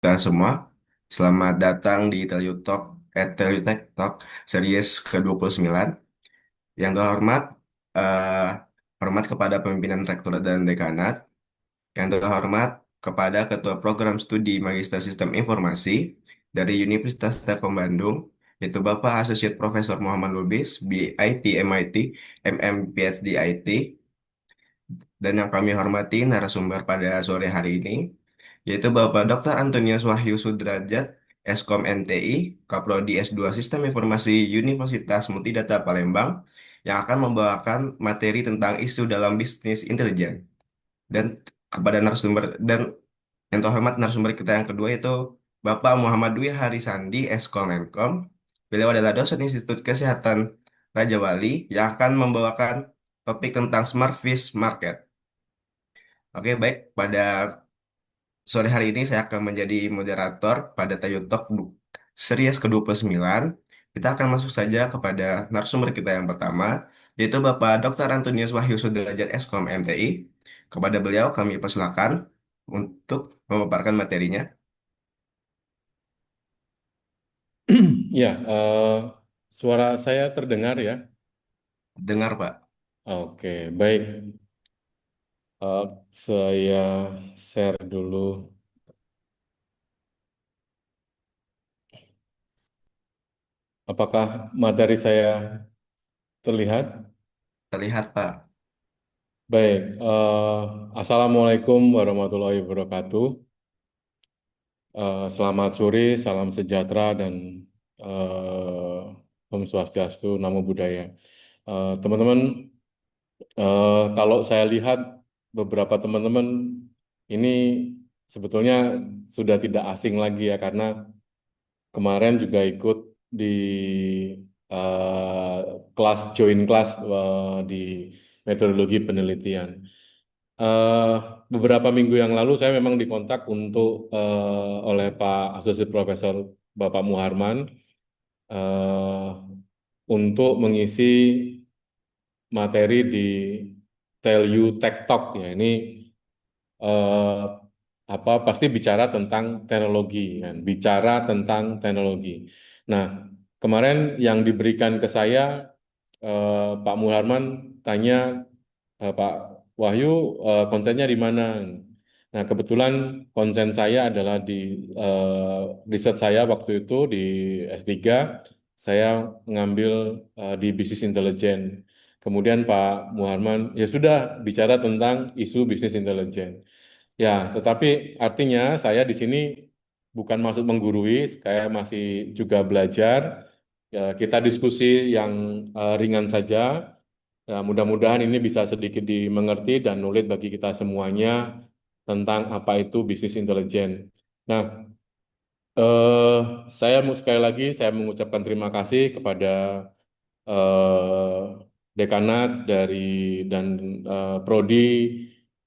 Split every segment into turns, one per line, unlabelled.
Kita semua, selamat datang di Tech Talk series ke-29. Yang terhormat, eh, hormat kepada pimpinan rektor dan dekanat. Yang terhormat kepada Ketua Program Studi Magister Sistem Informasi dari Universitas Telkom Bandung, yaitu Bapak Associate Profesor Muhammad Lubis, BIT MIT, MM PhD IT. Dan yang kami hormati narasumber pada sore hari ini, yaitu Bapak Dr. Antonius Wahyu Sudrajat, Eskom NTI, Kaprodi S2 Sistem Informasi Universitas Multidata Palembang, yang akan membawakan materi tentang isu dalam bisnis intelijen. Dan kepada narasumber dan yang terhormat narasumber kita yang kedua itu Bapak Muhammad Dwi Harisandi, Eskom Menkom. Beliau adalah dosen Institut Kesehatan Raja Wali yang akan membawakan topik tentang Smart Fish Market. Oke, baik. Pada sore hari ini saya akan menjadi moderator pada Tayo Talk series ke-29. Kita akan masuk saja kepada narasumber kita yang pertama, yaitu Bapak Dr. Antonius Wahyu Sudrajat Eskom MTI. Kepada beliau kami persilakan untuk memaparkan materinya.
Ya, suara saya terdengar ya.
Dengar, Pak.
Oke, baik. Saya share dulu. Apakah materi saya terlihat?
Terlihat, Pak.
Baik. Assalamualaikum warahmatullahi wabarakatuh. Selamat sore, salam sejahtera dan Om Swastiastu, Namo Buddhaya. Teman-teman, kalau saya lihat beberapa teman-teman ini sebetulnya sudah tidak asing lagi ya karena kemarin juga ikut di eh, join kelas di metodologi penelitian. Eh, Beberapa minggu yang lalu saya memang dikontak oleh Pak Asosiat Profesor Bapak Muharman eh, untuk mengisi materi di Tell You Tech Talk ya. Ini eh, pasti bicara tentang teknologi kan, bicara tentang teknologi. Nah, kemarin yang diberikan ke saya Pak Muharman tanya Pak Wahyu konsennya di mana? Nah, kebetulan konsen saya adalah di riset saya waktu itu di S3, saya ngambil di bisnis intelijen. Kemudian Pak Muharman ya sudah bicara tentang isu bisnis intelijen. Ya, tetapi artinya saya di sini bukan maksud menggurui, saya masih juga belajar. Ya, kita diskusi yang ringan saja. Ya, mudah-mudahan ini bisa sedikit dimengerti dan nulit bagi kita semuanya tentang apa itu bisnis intelijen. Nah, eh, sekali lagi saya mengucapkan terima kasih kepada dekanat dan prodi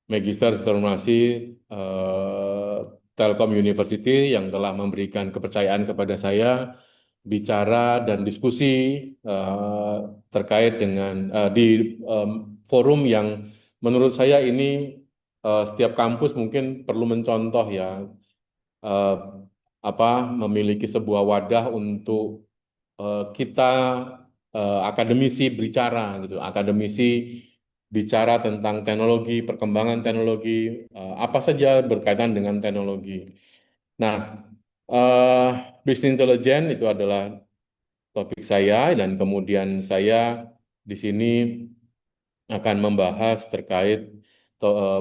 Magister Informasi eh, Telkom University yang telah memberikan kepercayaan kepada saya bicara dan diskusi eh, terkait dengan di em, forum yang menurut saya ini setiap kampus mungkin perlu mencontoh ya eh, apa memiliki sebuah wadah untuk kita akademisi berbicara gitu, akademisi bicara tentang teknologi, perkembangan teknologi, apa saja berkaitan dengan teknologi. Nah, eh, bisnis intelijen itu adalah topik saya dan kemudian saya di sini akan membahas terkait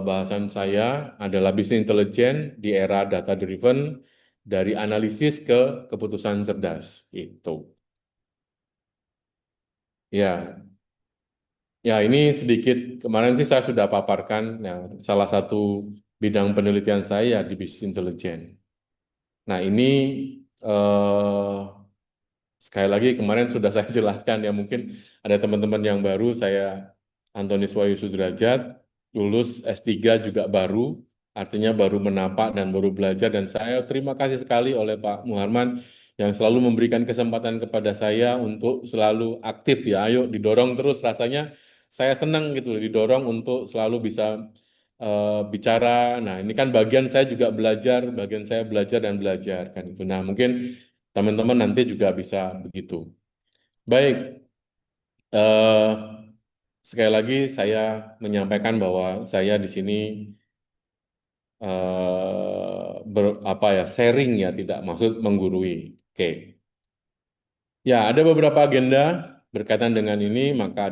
bahasan saya adalah bisnis intelijen di era data driven dari analisis ke keputusan cerdas itu. Ya, ya, ini sedikit kemarin sih saya sudah paparkan ya, salah satu bidang penelitian saya di bisnis intelijen. Nah, ini eh, sekali lagi kemarin sudah saya jelaskan ya mungkin ada teman-teman yang baru saya Antonius Wahyu Sudrajat lulus S3 juga baru artinya baru menapak dan baru belajar dan saya terima kasih sekali oleh Pak Muharman yang selalu memberikan kesempatan kepada saya untuk selalu aktif ya ayo didorong terus rasanya saya senang gitu didorong untuk selalu bisa bicara. Nah, ini kan bagian saya juga belajar, bagian saya belajar dan belajar kan itu. Nah, mungkin teman-teman nanti juga bisa begitu. Baik, eh, sekali lagi saya menyampaikan bahwa saya di sini apa ya sharing ya, tidak maksud menggurui. Oke. Ya, ada beberapa agenda berkaitan dengan ini, maka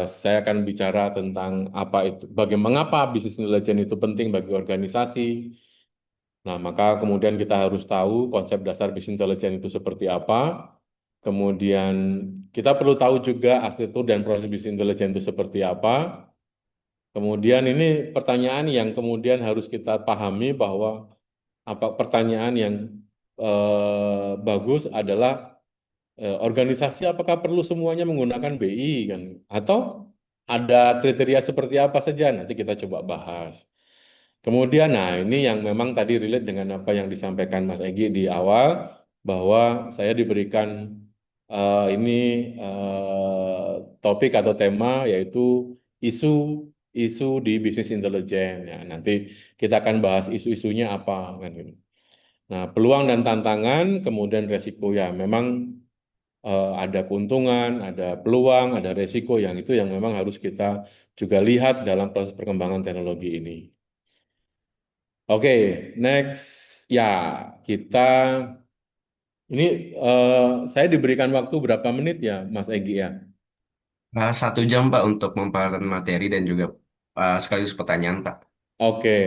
saya akan bicara tentang apa itu, bagaimana mengapa bisnis intelijen itu penting bagi organisasi. Nah, maka kemudian kita harus tahu konsep dasar bisnis intelijen itu seperti apa. Kemudian kita perlu tahu juga arsitektur dan proses bisnis intelijen itu seperti apa. Kemudian ini pertanyaan yang kemudian harus kita pahami bahwa apa pertanyaan yang bagus adalah organisasi apakah perlu semuanya menggunakan BI kan? Atau ada kriteria seperti apa saja? Nanti kita coba bahas. Kemudian, nah ini yang memang tadi relate dengan apa yang disampaikan Mas Egi di awal, bahwa saya diberikan ini topik atau tema yaitu isu isu di bisnis intelijen. Ya, nanti kita akan bahas isu-isunya apa kan gitu. Nah, peluang dan tantangan, kemudian resiko ya memang ada keuntungan, ada peluang, ada resiko yang itu yang memang harus kita juga lihat dalam proses perkembangan teknologi ini. Oke, next. Ya, kita ini saya diberikan waktu berapa menit ya, Mas Egi ya?
1 jam Pak untuk memaparkan materi dan juga sekaligus pertanyaan Pak.
Oke,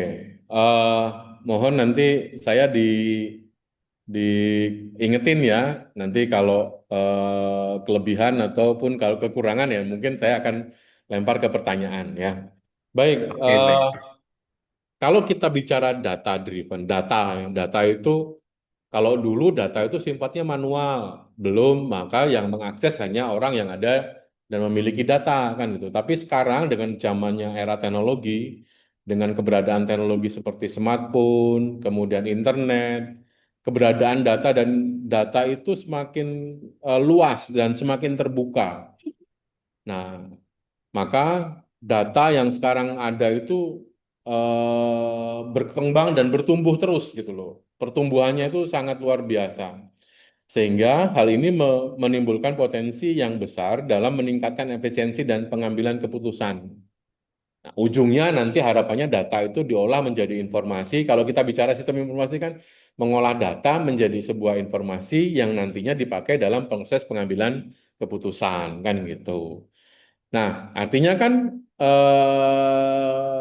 eh, mohon nanti saya diingetin ya. Nanti kalau kelebihan ataupun kalau kekurangan ya, mungkin saya akan lempar ke pertanyaan ya. Baik,
Oke, baik.
kalau kita bicara data driven, data itu kalau dulu data itu sifatnya manual, belum maka yang mengakses hanya orang yang ada dan memiliki data kan gitu. Tapi sekarang dengan zamannya era teknologi, dengan keberadaan teknologi seperti smartphone, kemudian internet, keberadaan data dan data itu semakin luas dan semakin terbuka. Nah, maka data yang sekarang ada itu berkembang dan bertumbuh terus gitu loh. Pertumbuhannya itu sangat luar biasa. Sehingga hal ini menimbulkan potensi yang besar dalam meningkatkan efisiensi dan pengambilan keputusan. Nah, ujungnya nanti harapannya data itu diolah menjadi informasi. Kalau kita bicara sistem informasi kan mengolah data menjadi sebuah informasi yang nantinya dipakai dalam proses pengambilan keputusan kan gitu. Nah, artinya kan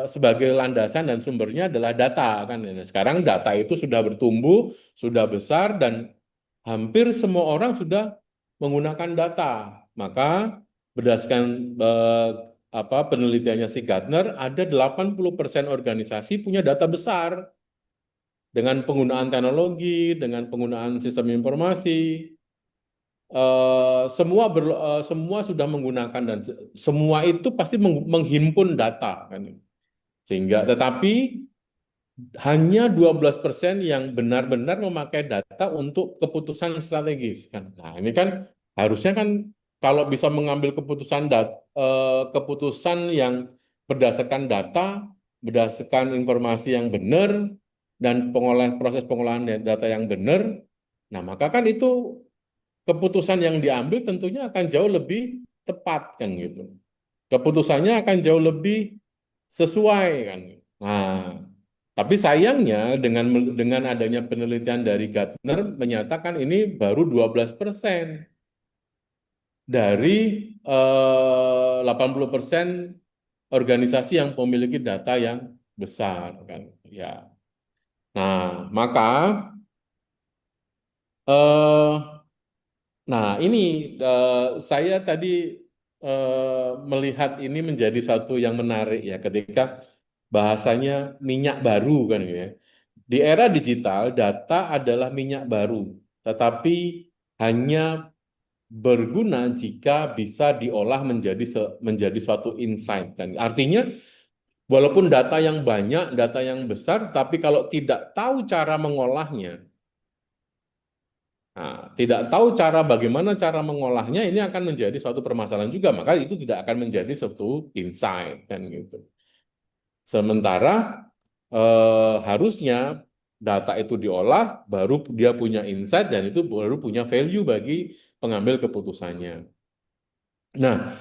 sebagai landasan dan sumbernya adalah data kan. Nah, sekarang data itu sudah bertumbuh, sudah besar dan hampir semua orang sudah menggunakan data. Maka berdasarkan eh, apa penelitiannya si Gartner, ada 80% organisasi punya data besar dengan penggunaan teknologi, dengan penggunaan sistem informasi, semua sudah menggunakan dan semua itu pasti menghimpun data kan. Sehingga tetapi hanya 12% yang benar-benar memakai data untuk keputusan strategis kan. Nah, ini kan harusnya kan kalau bisa mengambil keputusan yang berdasarkan data, berdasarkan informasi yang benar dan proses pengolahan data yang benar, nah maka kan itu keputusan yang diambil tentunya akan jauh lebih tepat kan gitu. Keputusannya akan jauh lebih sesuai kan. Nah, tapi sayangnya dengan adanya penelitian dari Gartner menyatakan ini baru 12% dari 80% organisasi yang memiliki data yang besar kan. Ya. Nah, maka eh, nah, ini saya tadi melihat ini menjadi satu yang menarik ya ketika bahasanya minyak baru kan ya. Di era digital, data adalah minyak baru, tetapi hanya berguna jika bisa diolah menjadi suatu insight kan. Artinya, walaupun data yang banyak, data yang besar, tapi kalau tidak tahu cara mengolahnya, nah, tidak tahu bagaimana cara mengolahnya ini akan menjadi suatu permasalahan juga, maka itu tidak akan menjadi suatu insight kan gitu. Sementara harusnya data itu diolah, baru dia punya insight dan itu baru punya value bagi pengambil keputusannya. Nah,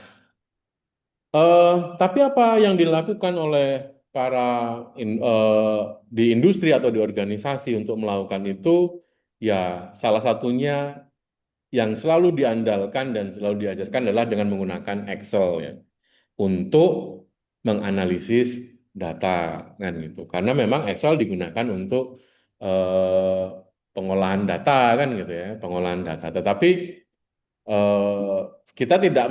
eh, tapi apa yang dilakukan oleh para di industri atau di organisasi untuk melakukan itu, ya salah satunya yang selalu diandalkan dan selalu diajarkan adalah dengan menggunakan Excel ya untuk menganalisis data kan gitu. Karena memang Excel digunakan untuk eh, pengolahan data kan gitu ya, pengolahan data. Tetapi eh, kita tidak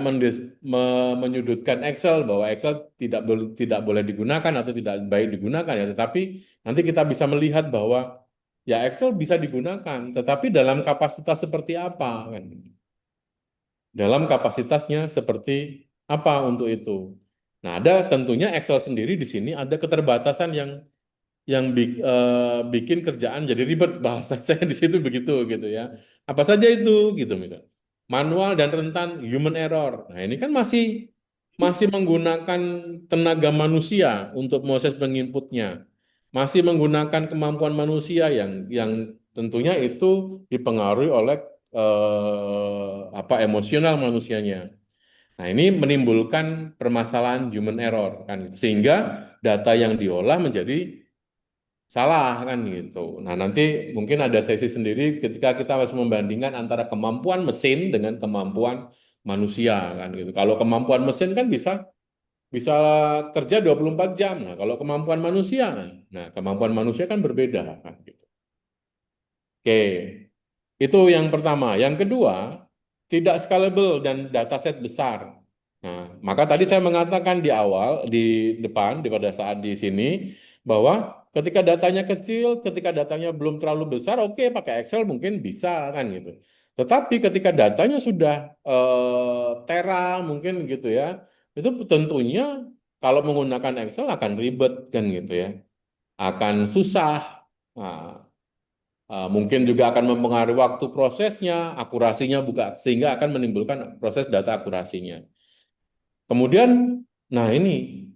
menyudutkan Excel bahwa Excel tidak boleh digunakan atau tidak baik digunakan ya, tetapi nanti kita bisa melihat bahwa ya Excel bisa digunakan, tetapi dalam kapasitas seperti apa kan? Dalam kapasitasnya seperti apa untuk itu. Nah, ada tentunya Excel sendiri di sini ada keterbatasan yang bikin kerjaan jadi ribet bahasa saya di situ begitu gitu ya. Apa saja itu gitu misal. Manual dan rentan human error. Nah, ini kan masih masih menggunakan tenaga manusia untuk proses penginputnya. Masih menggunakan kemampuan manusia yang tentunya itu dipengaruhi oleh apa emosional manusianya. Nah, ini menimbulkan permasalahan human error kan gitu. Sehingga data yang diolah menjadi salah kan gitu. Nah, nanti mungkin ada sesi sendiri ketika kita harus membandingkan antara kemampuan mesin dengan kemampuan manusia kan gitu. Kalau kemampuan mesin kan bisa bisa kerja 24 jam. Nah, kalau kemampuan manusia, nah kemampuan manusia kan berbeda kan gitu. Oke, itu yang pertama. Yang kedua, tidak scalable dan dataset besar. Nah, maka tadi saya mengatakan di awal, di depan, di pada saat di sini, bahwa ketika datanya kecil, ketika datanya belum terlalu besar, oke, pakai Excel mungkin bisa kan gitu. Tetapi ketika datanya sudah tera mungkin gitu ya, itu tentunya kalau menggunakan Excel akan ribet kan gitu ya, akan susah. Nah, mungkin juga akan mempengaruhi waktu prosesnya, akurasinya juga, sehingga akan menimbulkan proses data akurasinya. Kemudian, nah ini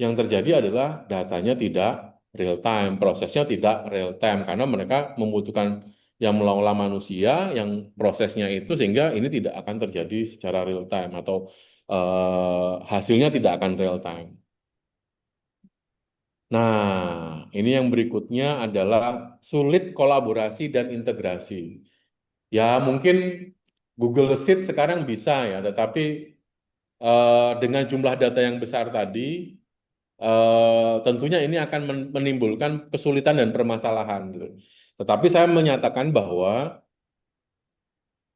yang terjadi adalah datanya tidak real time, prosesnya tidak real time karena mereka membutuhkan yang melawan manusia, yang prosesnya itu sehingga ini tidak akan terjadi secara real time atau hasilnya tidak akan real time. Nah, ini yang berikutnya adalah sulit kolaborasi dan integrasi. Ya, mungkin Google Sheet sekarang bisa ya, tetapi dengan jumlah data yang besar tadi, tentunya ini akan menimbulkan kesulitan dan permasalahan gitu. Tetapi saya menyatakan bahwa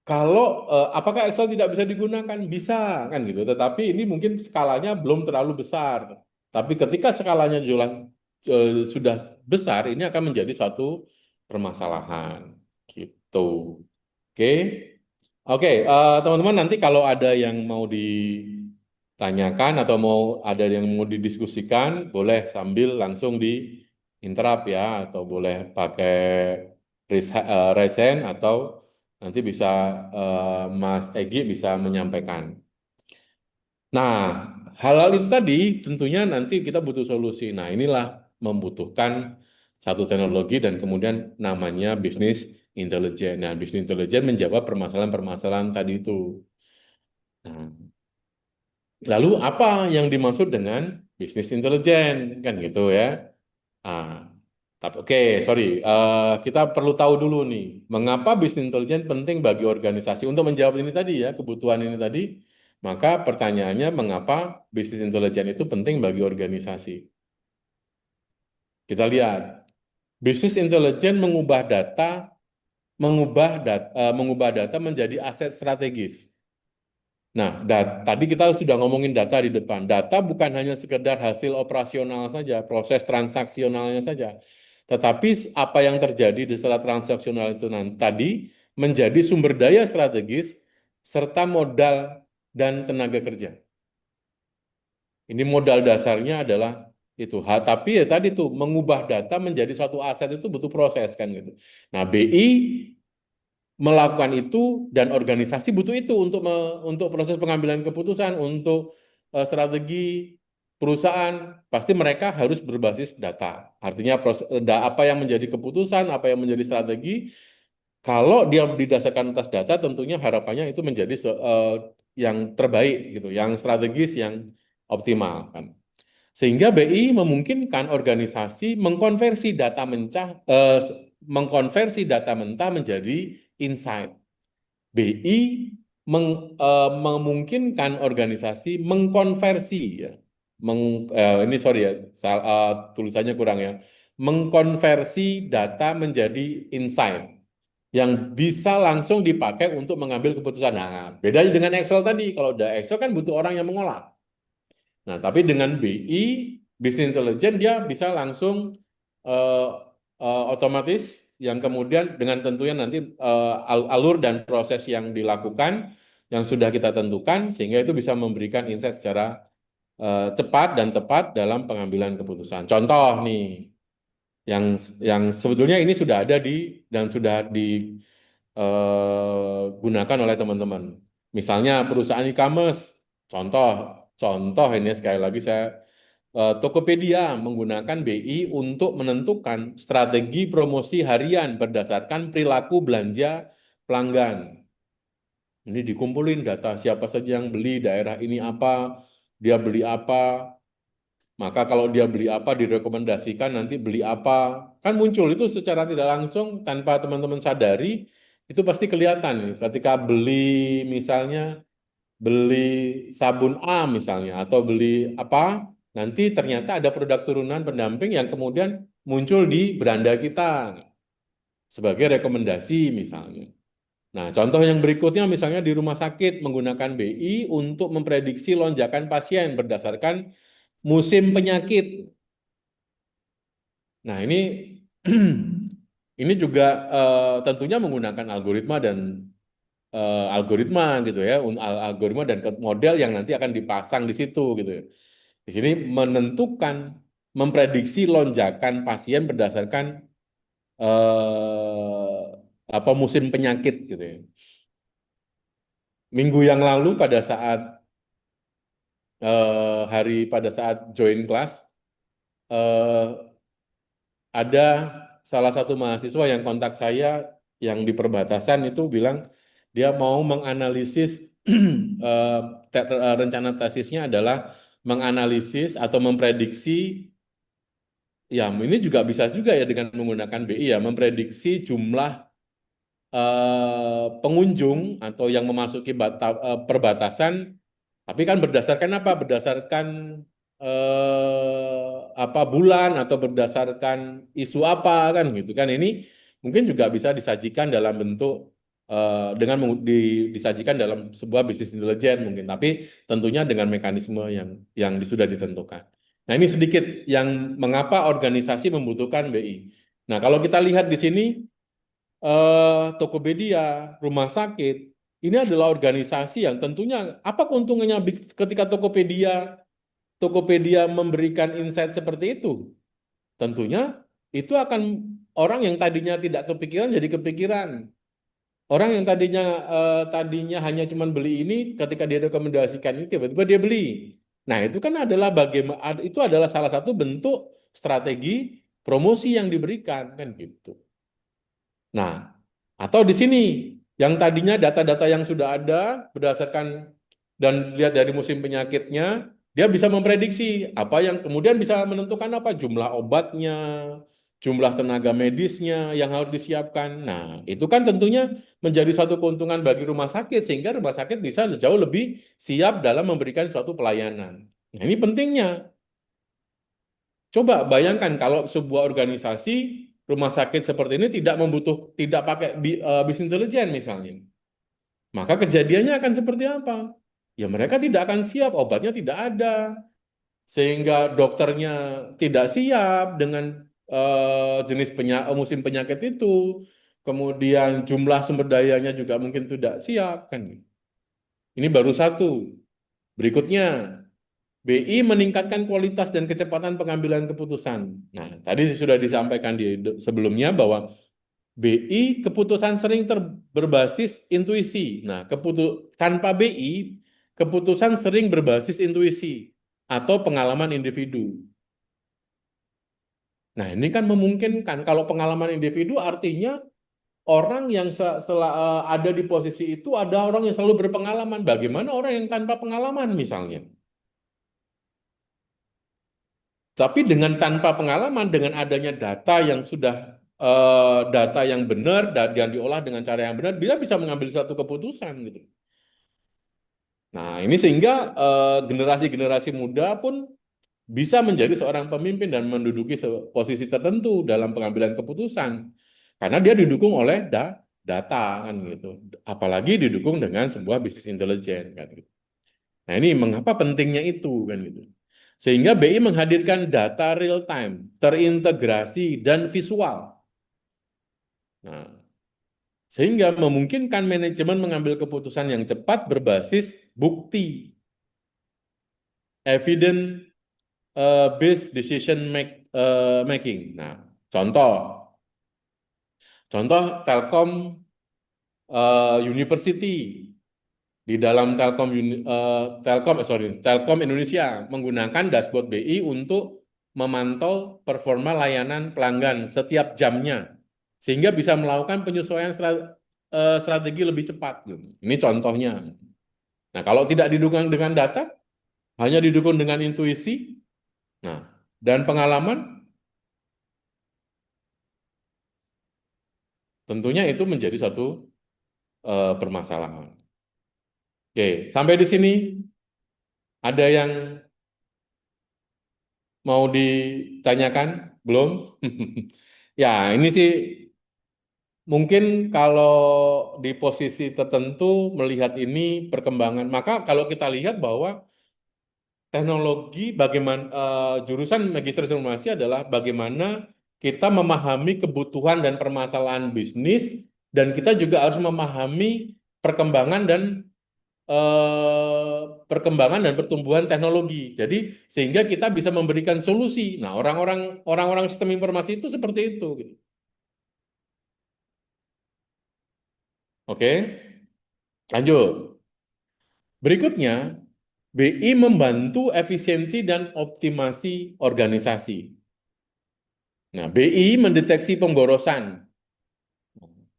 kalau apakah Excel tidak bisa digunakan? Bisa kan gitu. Tetapi ini mungkin skalanya belum terlalu besar. Tapi ketika skalanya sudah besar, ini akan menjadi suatu permasalahan gitu. Oke. Oke, teman-teman nanti kalau ada yang mau ditanyakan atau mau ada yang mau didiskusikan, boleh sambil langsung di interrupt ya, atau boleh pakai raise hand atau nanti bisa Mas Egi bisa menyampaikan. Nah, hal-hal itu tadi tentunya nanti kita butuh solusi. Nah, inilah membutuhkan satu teknologi dan kemudian namanya bisnis intelijen. Nah, bisnis intelijen menjawab permasalahan-permasalahan tadi itu. Nah, lalu apa yang dimaksud dengan bisnis intelijen kan gitu ya? Ah, tapi oke, sorry, kita perlu tahu dulu nih, mengapa bisnis intelijen penting bagi organisasi? Untuk menjawab ini tadi ya, kebutuhan ini tadi, maka pertanyaannya mengapa bisnis intelijen itu penting bagi organisasi? Kita lihat, bisnis intelijen mengubah data menjadi aset strategis. Nah, tadi kita sudah ngomongin data di depan. Data bukan hanya sekedar hasil operasional saja, proses transaksionalnya saja. Tetapi apa yang terjadi di setelah transaksional itu nanti tadi menjadi sumber daya strategis serta modal dan tenaga kerja. Ini modal dasarnya adalah itu. Tapi ya tadi tuh mengubah data menjadi suatu aset itu butuh proses kan gitu. Nah, BI melakukan itu dan organisasi butuh itu untuk untuk proses pengambilan keputusan, untuk strategi. perusahaan pasti mereka harus berbasis data. Artinya apa yang menjadi keputusan, apa yang menjadi strategi, kalau dia didasarkan atas data, tentunya harapannya itu menjadi yang terbaik gitu, yang strategis, yang optimal kan. Sehingga BI memungkinkan organisasi mengkonversi data mentah menjadi insight. BI memungkinkan organisasi mengkonversi ya. Ini sorry ya, tulisannya kurang ya. Mengkonversi data menjadi insight yang bisa langsung dipakai untuk mengambil keputusan. Nah, bedanya dengan Excel tadi. Kalau udah Excel kan butuh orang yang mengolah. Nah, tapi dengan BI, Business Intelligence, dia bisa langsung eh, otomatis yang kemudian dengan tentunya nanti alur dan proses yang dilakukan yang sudah kita tentukan sehingga itu bisa memberikan insight secara cepat dan tepat dalam pengambilan keputusan. Contoh nih, yang yang sebetulnya ini sudah ada dan sudah digunakan oleh teman-teman. Misalnya perusahaan e-commerce, contoh contoh ini sekali lagi Tokopedia menggunakan BI untuk menentukan strategi promosi harian berdasarkan perilaku belanja pelanggan. Ini dikumpulin data siapa saja yang beli daerah ini apa, dia beli apa, maka kalau dia beli apa direkomendasikan nanti beli apa. Kan muncul itu secara tidak langsung tanpa teman-teman sadari itu pasti kelihatan. Ketika beli misalnya beli sabun A misalnya atau beli apa, nanti ternyata ada produk turunan pendamping yang kemudian muncul di beranda kita sebagai rekomendasi misalnya. Nah, contoh yang berikutnya misalnya di rumah sakit menggunakan BI untuk memprediksi lonjakan pasien berdasarkan musim penyakit. Nah, ini ini juga tentunya menggunakan algoritma gitu ya, algoritma dan model yang nanti akan dipasang di situ gitu ya. Di sini menentukan, memprediksi lonjakan pasien berdasarkan apa musim penyakit gitu ya. Minggu yang lalu pada saat join kelas eh, ada salah satu mahasiswa yang kontak saya yang di perbatasan itu bilang dia mau menganalisis eh, rencana tesisnya adalah menganalisis atau memprediksi ya ini juga bisa juga ya dengan menggunakan BI ya memprediksi jumlah pengunjung atau yang memasuki perbatasan tapi kan berdasarkan apa? Berdasarkan apa bulan atau berdasarkan isu apa kan gitu kan. Ini mungkin juga bisa disajikan dalam bentuk disajikan dalam sebuah bisnis intelijen mungkin, tapi tentunya dengan mekanisme yang sudah ditentukan. Nah, ini sedikit yang mengapa organisasi membutuhkan BI. Nah, kalau kita lihat di sini Tokopedia, rumah sakit, ini adalah organisasi yang tentunya apa keuntungannya ketika Tokopedia memberikan insight seperti itu? Tentunya itu akan orang yang tadinya tidak kepikiran jadi kepikiran. Orang yang tadinya hanya cuma beli ini, ketika dia rekomendasikan ini tiba-tiba dia beli. Nah, itu kan adalah bagaimana itu adalah salah satu bentuk strategi promosi yang diberikan kan gitu. Nah, atau di sini yang tadinya data-data yang sudah ada berdasarkan dan lihat dari musim penyakitnya, dia bisa memprediksi apa yang kemudian bisa menentukan apa jumlah obatnya, jumlah tenaga medisnya yang harus disiapkan. Nah, itu kan tentunya menjadi suatu keuntungan bagi rumah sakit sehingga rumah sakit bisa jauh lebih siap dalam memberikan suatu pelayanan. Nah, ini pentingnya. Coba bayangkan kalau sebuah organisasi rumah sakit seperti ini tidak pakai bisnis intelijen misalnya. Maka kejadiannya akan seperti apa? Ya mereka tidak akan siap, obatnya tidak ada, sehingga dokternya tidak siap dengan musim penyakit itu. Kemudian jumlah sumber dayanya juga mungkin tidak siap kan. Ini baru satu. Berikutnya, BI meningkatkan kualitas dan kecepatan pengambilan keputusan. Nah, tadi sudah disampaikan sebelumnya bahwa BI keputusan sering berbasis intuisi. Nah, tanpa BI keputusan sering berbasis intuisi. atau pengalaman individu. Nah, ini kan memungkinkan kalau pengalaman individu artinya orang yang ada di posisi itu ada orang yang selalu berpengalaman. Bagaimana orang yang tanpa pengalaman misalnya? Tapi dengan tanpa pengalaman, dengan adanya data yang sudah data yang benar dan diolah dengan cara yang benar, dia bisa mengambil satu keputusan gitu. Nah, ini sehingga generasi-generasi muda pun bisa menjadi seorang pemimpin dan menduduki posisi tertentu dalam pengambilan keputusan karena dia didukung oleh data kan gitu. Apalagi didukung dengan sebuah bisnis intelijen kan gitu. Nah, ini mengapa pentingnya itu kan gitu. Sehingga BI menghadirkan data real time, terintegrasi dan visual. Nah, sehingga memungkinkan manajemen mengambil keputusan yang cepat berbasis bukti, evidence based making. Nah, contoh, contoh Telkom University di dalam Telkom Indonesia menggunakan dashboard BI untuk memantau performa layanan pelanggan setiap jamnya sehingga bisa melakukan penyesuaian strategi lebih cepat gitu. Ini contohnya. Nah, kalau tidak didukung dengan data, hanya didukung dengan intuisi, nah, dan pengalaman, tentunya itu menjadi satu permasalahan. Oke, sampai di sini ada yang mau ditanyakan? Belum? Ya, ini sih mungkin kalau di posisi tertentu melihat ini perkembangan, maka kalau kita lihat bahwa teknologi bagaimana jurusan Magister Informasi adalah bagaimana kita memahami kebutuhan dan permasalahan bisnis dan kita juga harus memahami perkembangan dan eh, perkembangan dan pertumbuhan teknologi. Jadi sehingga kita bisa memberikan solusi. Nah, orang-orang sistem informasi itu seperti itu gitu. Oke, lanjut. Berikutnya, BI membantu efisiensi dan optimasi organisasi. Nah, BI mendeteksi pemborosan.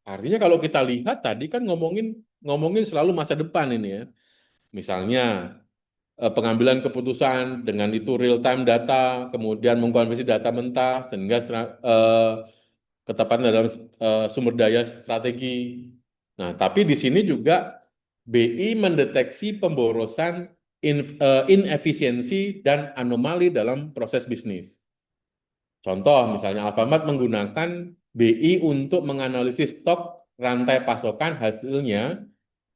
Artinya kalau kita lihat tadi kan ngomongin ngomongin selalu masa depan ini ya. Misalnya pengambilan keputusan dengan itu real time data, kemudian mengkonversi data mentah sehingga ketepatan dalam sumber daya strategi. Nah, tapi di sini juga BI mendeteksi pemborosan, inefisiensi dan anomali dalam proses bisnis. Contoh, misalnya Alfamart menggunakan BI untuk menganalisis stok rantai pasokan hasilnya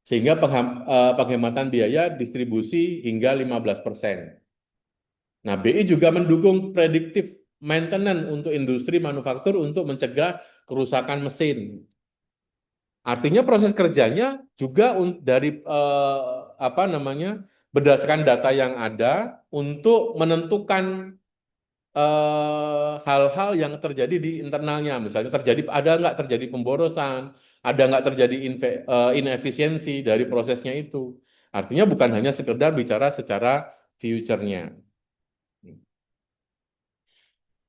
sehingga penghematan biaya distribusi hingga 15%. Nah, BI juga mendukung predictive maintenance untuk industri manufaktur untuk mencegah kerusakan mesin. Artinya proses kerjanya juga dari apa namanya berdasarkan data yang ada untuk menentukan hal-hal yang terjadi di internalnya. Misalnya ada nggak terjadi pemborosan, ada nggak terjadi inefisiensi dari prosesnya itu. Artinya bukan hanya sekedar bicara secara future-nya.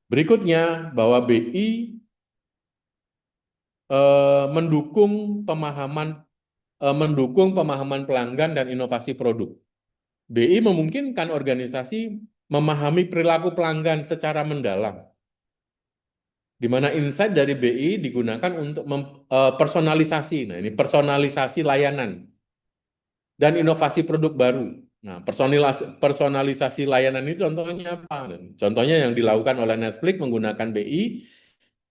Berikutnya, bahwa BI mendukung pemahaman pelanggan dan inovasi produk. BI memungkinkan organisasi memahami perilaku pelanggan secara mendalam, di mana insight dari BI digunakan untuk personalisasi. Nah, ini personalisasi layanan dan inovasi produk baru. Nah, personalisasi layanan ini contohnya apa? Contohnya yang dilakukan oleh Netflix menggunakan BI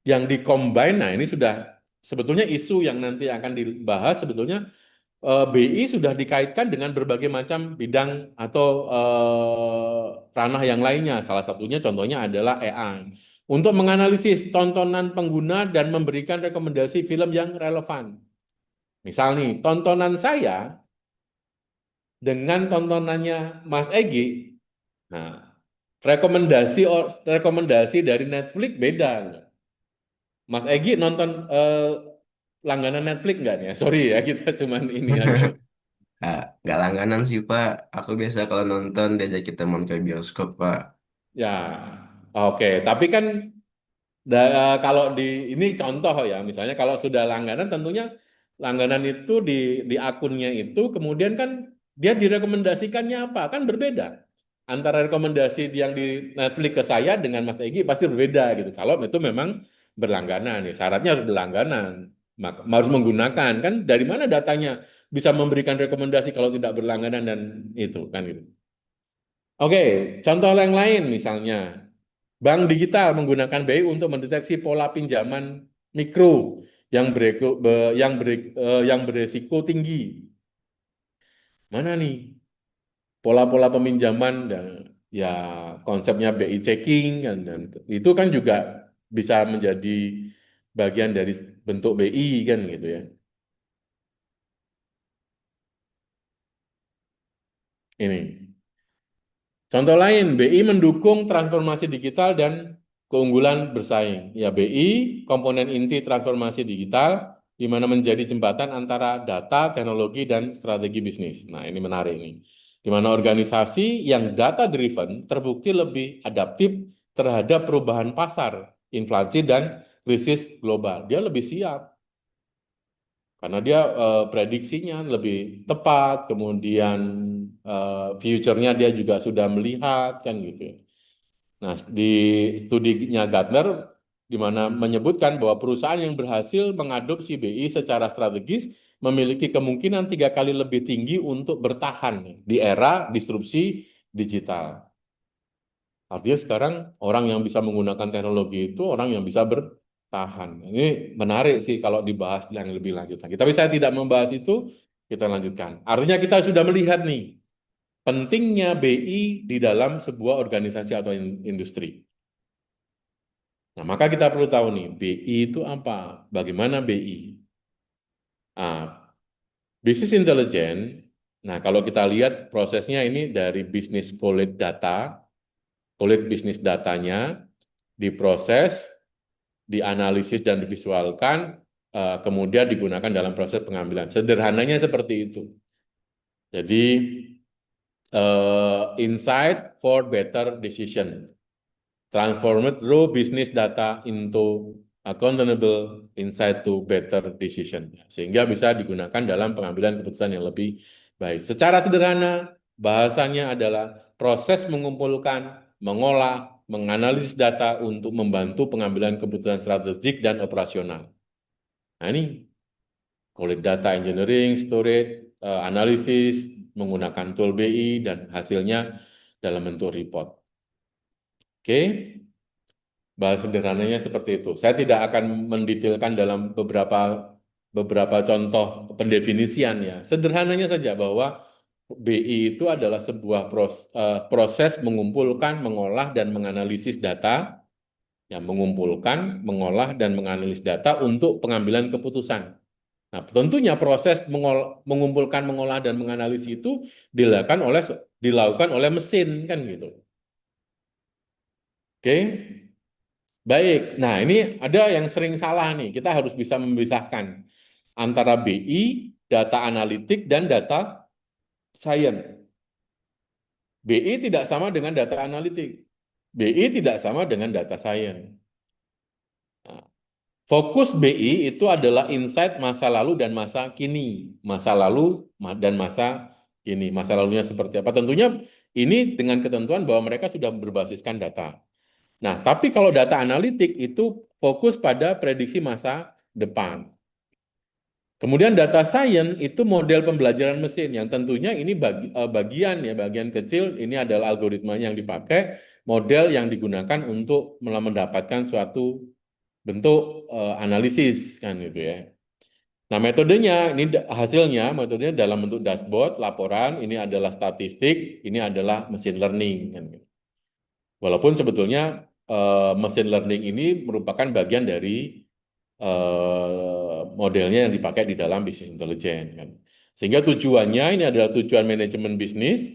yang dikombine. Nah, ini sudah sebetulnya isu yang nanti akan dibahas sebetulnya BI sudah dikaitkan dengan berbagai macam bidang atau ranah yang lainnya. Salah satunya contohnya adalah AI. Untuk menganalisis tontonan pengguna dan memberikan rekomendasi film yang relevan. Misal nih, tontonan saya dengan tontonannya Mas Egi, nah, rekomendasi rekomendasi dari Netflix beda. Mas Egi nonton langganan Netflix nggak nih? Sorry ya, kita cuman ini aja.
Nggak langganan sih Pak. Aku biasa kalau nonton diajak kita teman ke bioskop Pak.
Ya, oke. Tapi kan kalau di ini contoh ya, misalnya kalau sudah langganan, tentunya langganan itu di akunnya itu, kemudian kan dia direkomendasikannya apa? Kan berbeda. Antara rekomendasi yang di Netflix ke saya dengan Mas Egi pasti berbeda gitu. Kalau itu memang berlangganan, ya syaratnya harus berlangganan. Maka harus menggunakan kan dari mana datanya bisa memberikan rekomendasi kalau tidak berlangganan dan itu kan gitu. Oke, contoh yang lain misalnya. Bank digital menggunakan BI untuk mendeteksi pola pinjaman mikro yang beresiko tinggi. Mana nih pola-pola peminjaman dan ya konsepnya BI checking dan itu kan juga bisa menjadi bagian dari bentuk BI kan gitu ya. Ini. Contoh lain, BI mendukung transformasi digital dan keunggulan bersaing. Ya, BI komponen inti transformasi digital di mana menjadi jembatan antara data, teknologi, dan strategi bisnis. Nah, ini menarik nih. Di mana organisasi yang data driven terbukti lebih adaptif terhadap perubahan pasar, inflasi, dan krisis global. Dia lebih siap karena dia prediksinya lebih tepat, kemudian future-nya dia juga sudah melihat kan gitu. Nah, di studinya Gartner di mana menyebutkan bahwa perusahaan yang berhasil mengadopsi BI secara strategis memiliki kemungkinan 3 kali lebih tinggi untuk bertahan di era disrupsi digital. Artinya sekarang orang yang bisa menggunakan teknologi itu orang yang bisa bertahan. Ini menarik sih kalau dibahas yang lebih lanjut lagi. Tapi saya tidak membahas itu, kita lanjutkan. Artinya kita sudah melihat nih pentingnya BI di dalam sebuah organisasi atau industri. Nah, maka kita perlu tahu nih, BI itu apa? Bagaimana BI? Ah, Business Intelligence, nah kalau kita lihat prosesnya ini dari bisnis collate data, collate bisnis datanya, diproses, dianalisis dan divisualkan, kemudian digunakan dalam proses pengambilan. Sederhananya seperti itu. Jadi, insight for better decision. Transformed raw business data into accountable insight to better decision. Sehingga bisa digunakan dalam pengambilan keputusan yang lebih baik. Secara sederhana, bahasanya adalah proses mengumpulkan, mengolah, menganalisis data untuk membantu pengambilan keputusan strategik dan operasional. Nah ini, kulit data engineering, storage, analisis, menggunakan tool BI, dan hasilnya dalam bentuk report. Oke, bahas sederhananya seperti itu. Saya tidak akan mendetailkan dalam beberapa beberapa contoh pendefinisian ya. Sederhananya saja bahwa BI itu adalah sebuah proses mengumpulkan, mengolah, dan menganalisis data, ya mengumpulkan, mengolah, dan menganalisis data untuk pengambilan keputusan. Nah, tentunya proses mengumpulkan, mengolah, dan menganalisis itu dilakukan oleh mesin kan gitu. Oke. Baik, nah ini ada yang sering salah nih. Kita harus bisa memisahkan antara BI, data analitik, dan data science. BI tidak sama dengan data analitik. BI tidak sama dengan data science. Nah, fokus BI itu adalah insight masa lalu dan masa kini. Masa lalu dan masa kini. Masa lalunya seperti apa? Tentunya ini dengan ketentuan bahwa mereka sudah berbasiskan data. Nah, tapi kalau data analitik itu fokus pada prediksi masa depan. Kemudian data science itu model pembelajaran mesin yang tentunya ini bagian ya, bagian kecil ini adalah algoritmanya yang dipakai, model yang digunakan untuk mendapatkan suatu bentuk analisis kan gitu ya. Nah, metodenya ini hasilnya metodenya dalam bentuk dashboard, laporan, ini adalah statistik, ini adalah machine learning kan gitu. Walaupun sebetulnya machine learning ini merupakan bagian dari modelnya yang dipakai di dalam bisnis intelligence kan. Sehingga tujuannya ini adalah tujuan manajemen bisnis.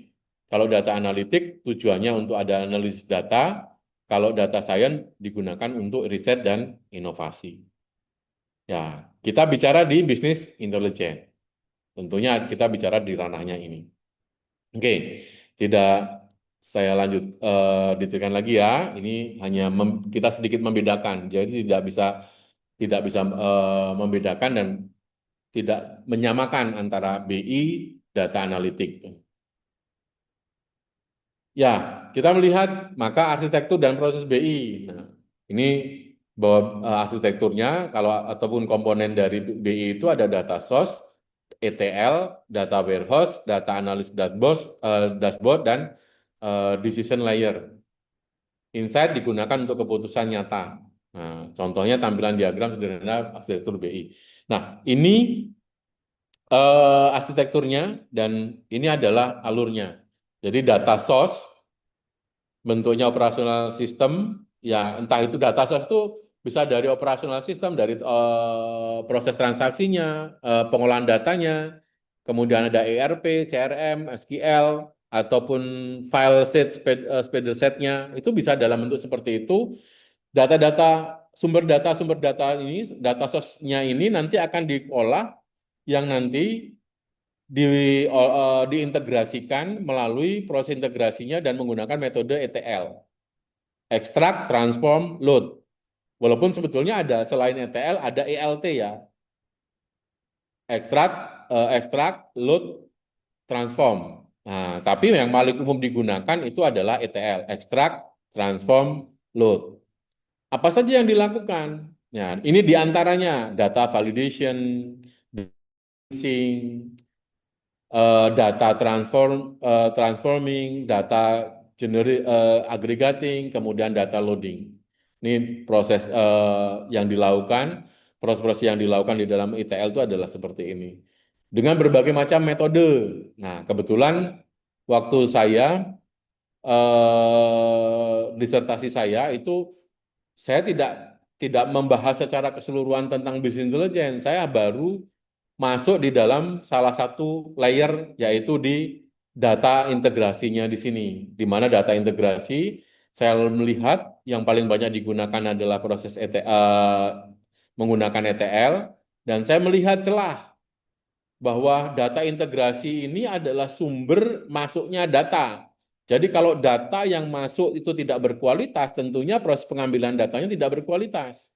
Kalau data analitik tujuannya untuk ada analisis data, kalau data science digunakan untuk riset dan inovasi. Ya, kita bicara di bisnis intelligence. Tentunya kita bicara di ranahnya ini. Oke, tidak saya lanjut detailkan lagi ya. Ini hanya kita sedikit membedakan. Jadi tidak bisa membedakan dan tidak menyamakan antara BI data analitik. Ya, kita melihat maka arsitektur dan proses BI. Nah, ini bahwa arsitekturnya kalau ataupun komponen dari BI itu ada data source, ETL, data warehouse, data analysis dashboard dan decision layer. Insight digunakan untuk keputusan nyata. Nah, contohnya tampilan diagram sederhana arsitektur BI. Nah, ini arsitekturnya dan ini adalah alurnya. Jadi data source bentuknya operasional sistem, ya entah itu data source itu bisa dari operasional sistem, dari proses transaksinya, pengolahan datanya, kemudian ada ERP, CRM, SQL, ataupun file set, spider setnya, itu bisa dalam bentuk seperti itu. Data-data, sumber data ini, data source-nya ini nanti akan diolah yang nanti diintegrasikan melalui proses integrasinya dan menggunakan metode ETL, extract, transform, load. Walaupun sebetulnya ada selain ETL ada ELT ya, extract, load, transform. Nah, tapi yang paling umum digunakan itu adalah ETL, extract, transform, load. Apa saja yang dilakukan? Nah, ini diantaranya data validation, mixing, data transforming, data aggregating, kemudian data loading. Ini proses yang dilakukan, proses-proses yang dilakukan di dalam ETL itu adalah seperti ini. Dengan berbagai macam metode. Nah, kebetulan waktu saya disertasi saya itu saya tidak membahas secara keseluruhan tentang business intelligence. Saya baru masuk di dalam salah satu layer yaitu di data integrasinya di sini. Di mana data integrasi saya melihat yang paling banyak digunakan adalah proses menggunakan ETL dan saya melihat celah bahwa data integrasi ini adalah sumber masuknya data. Jadi kalau data yang masuk itu tidak berkualitas, tentunya proses pengambilan datanya tidak berkualitas.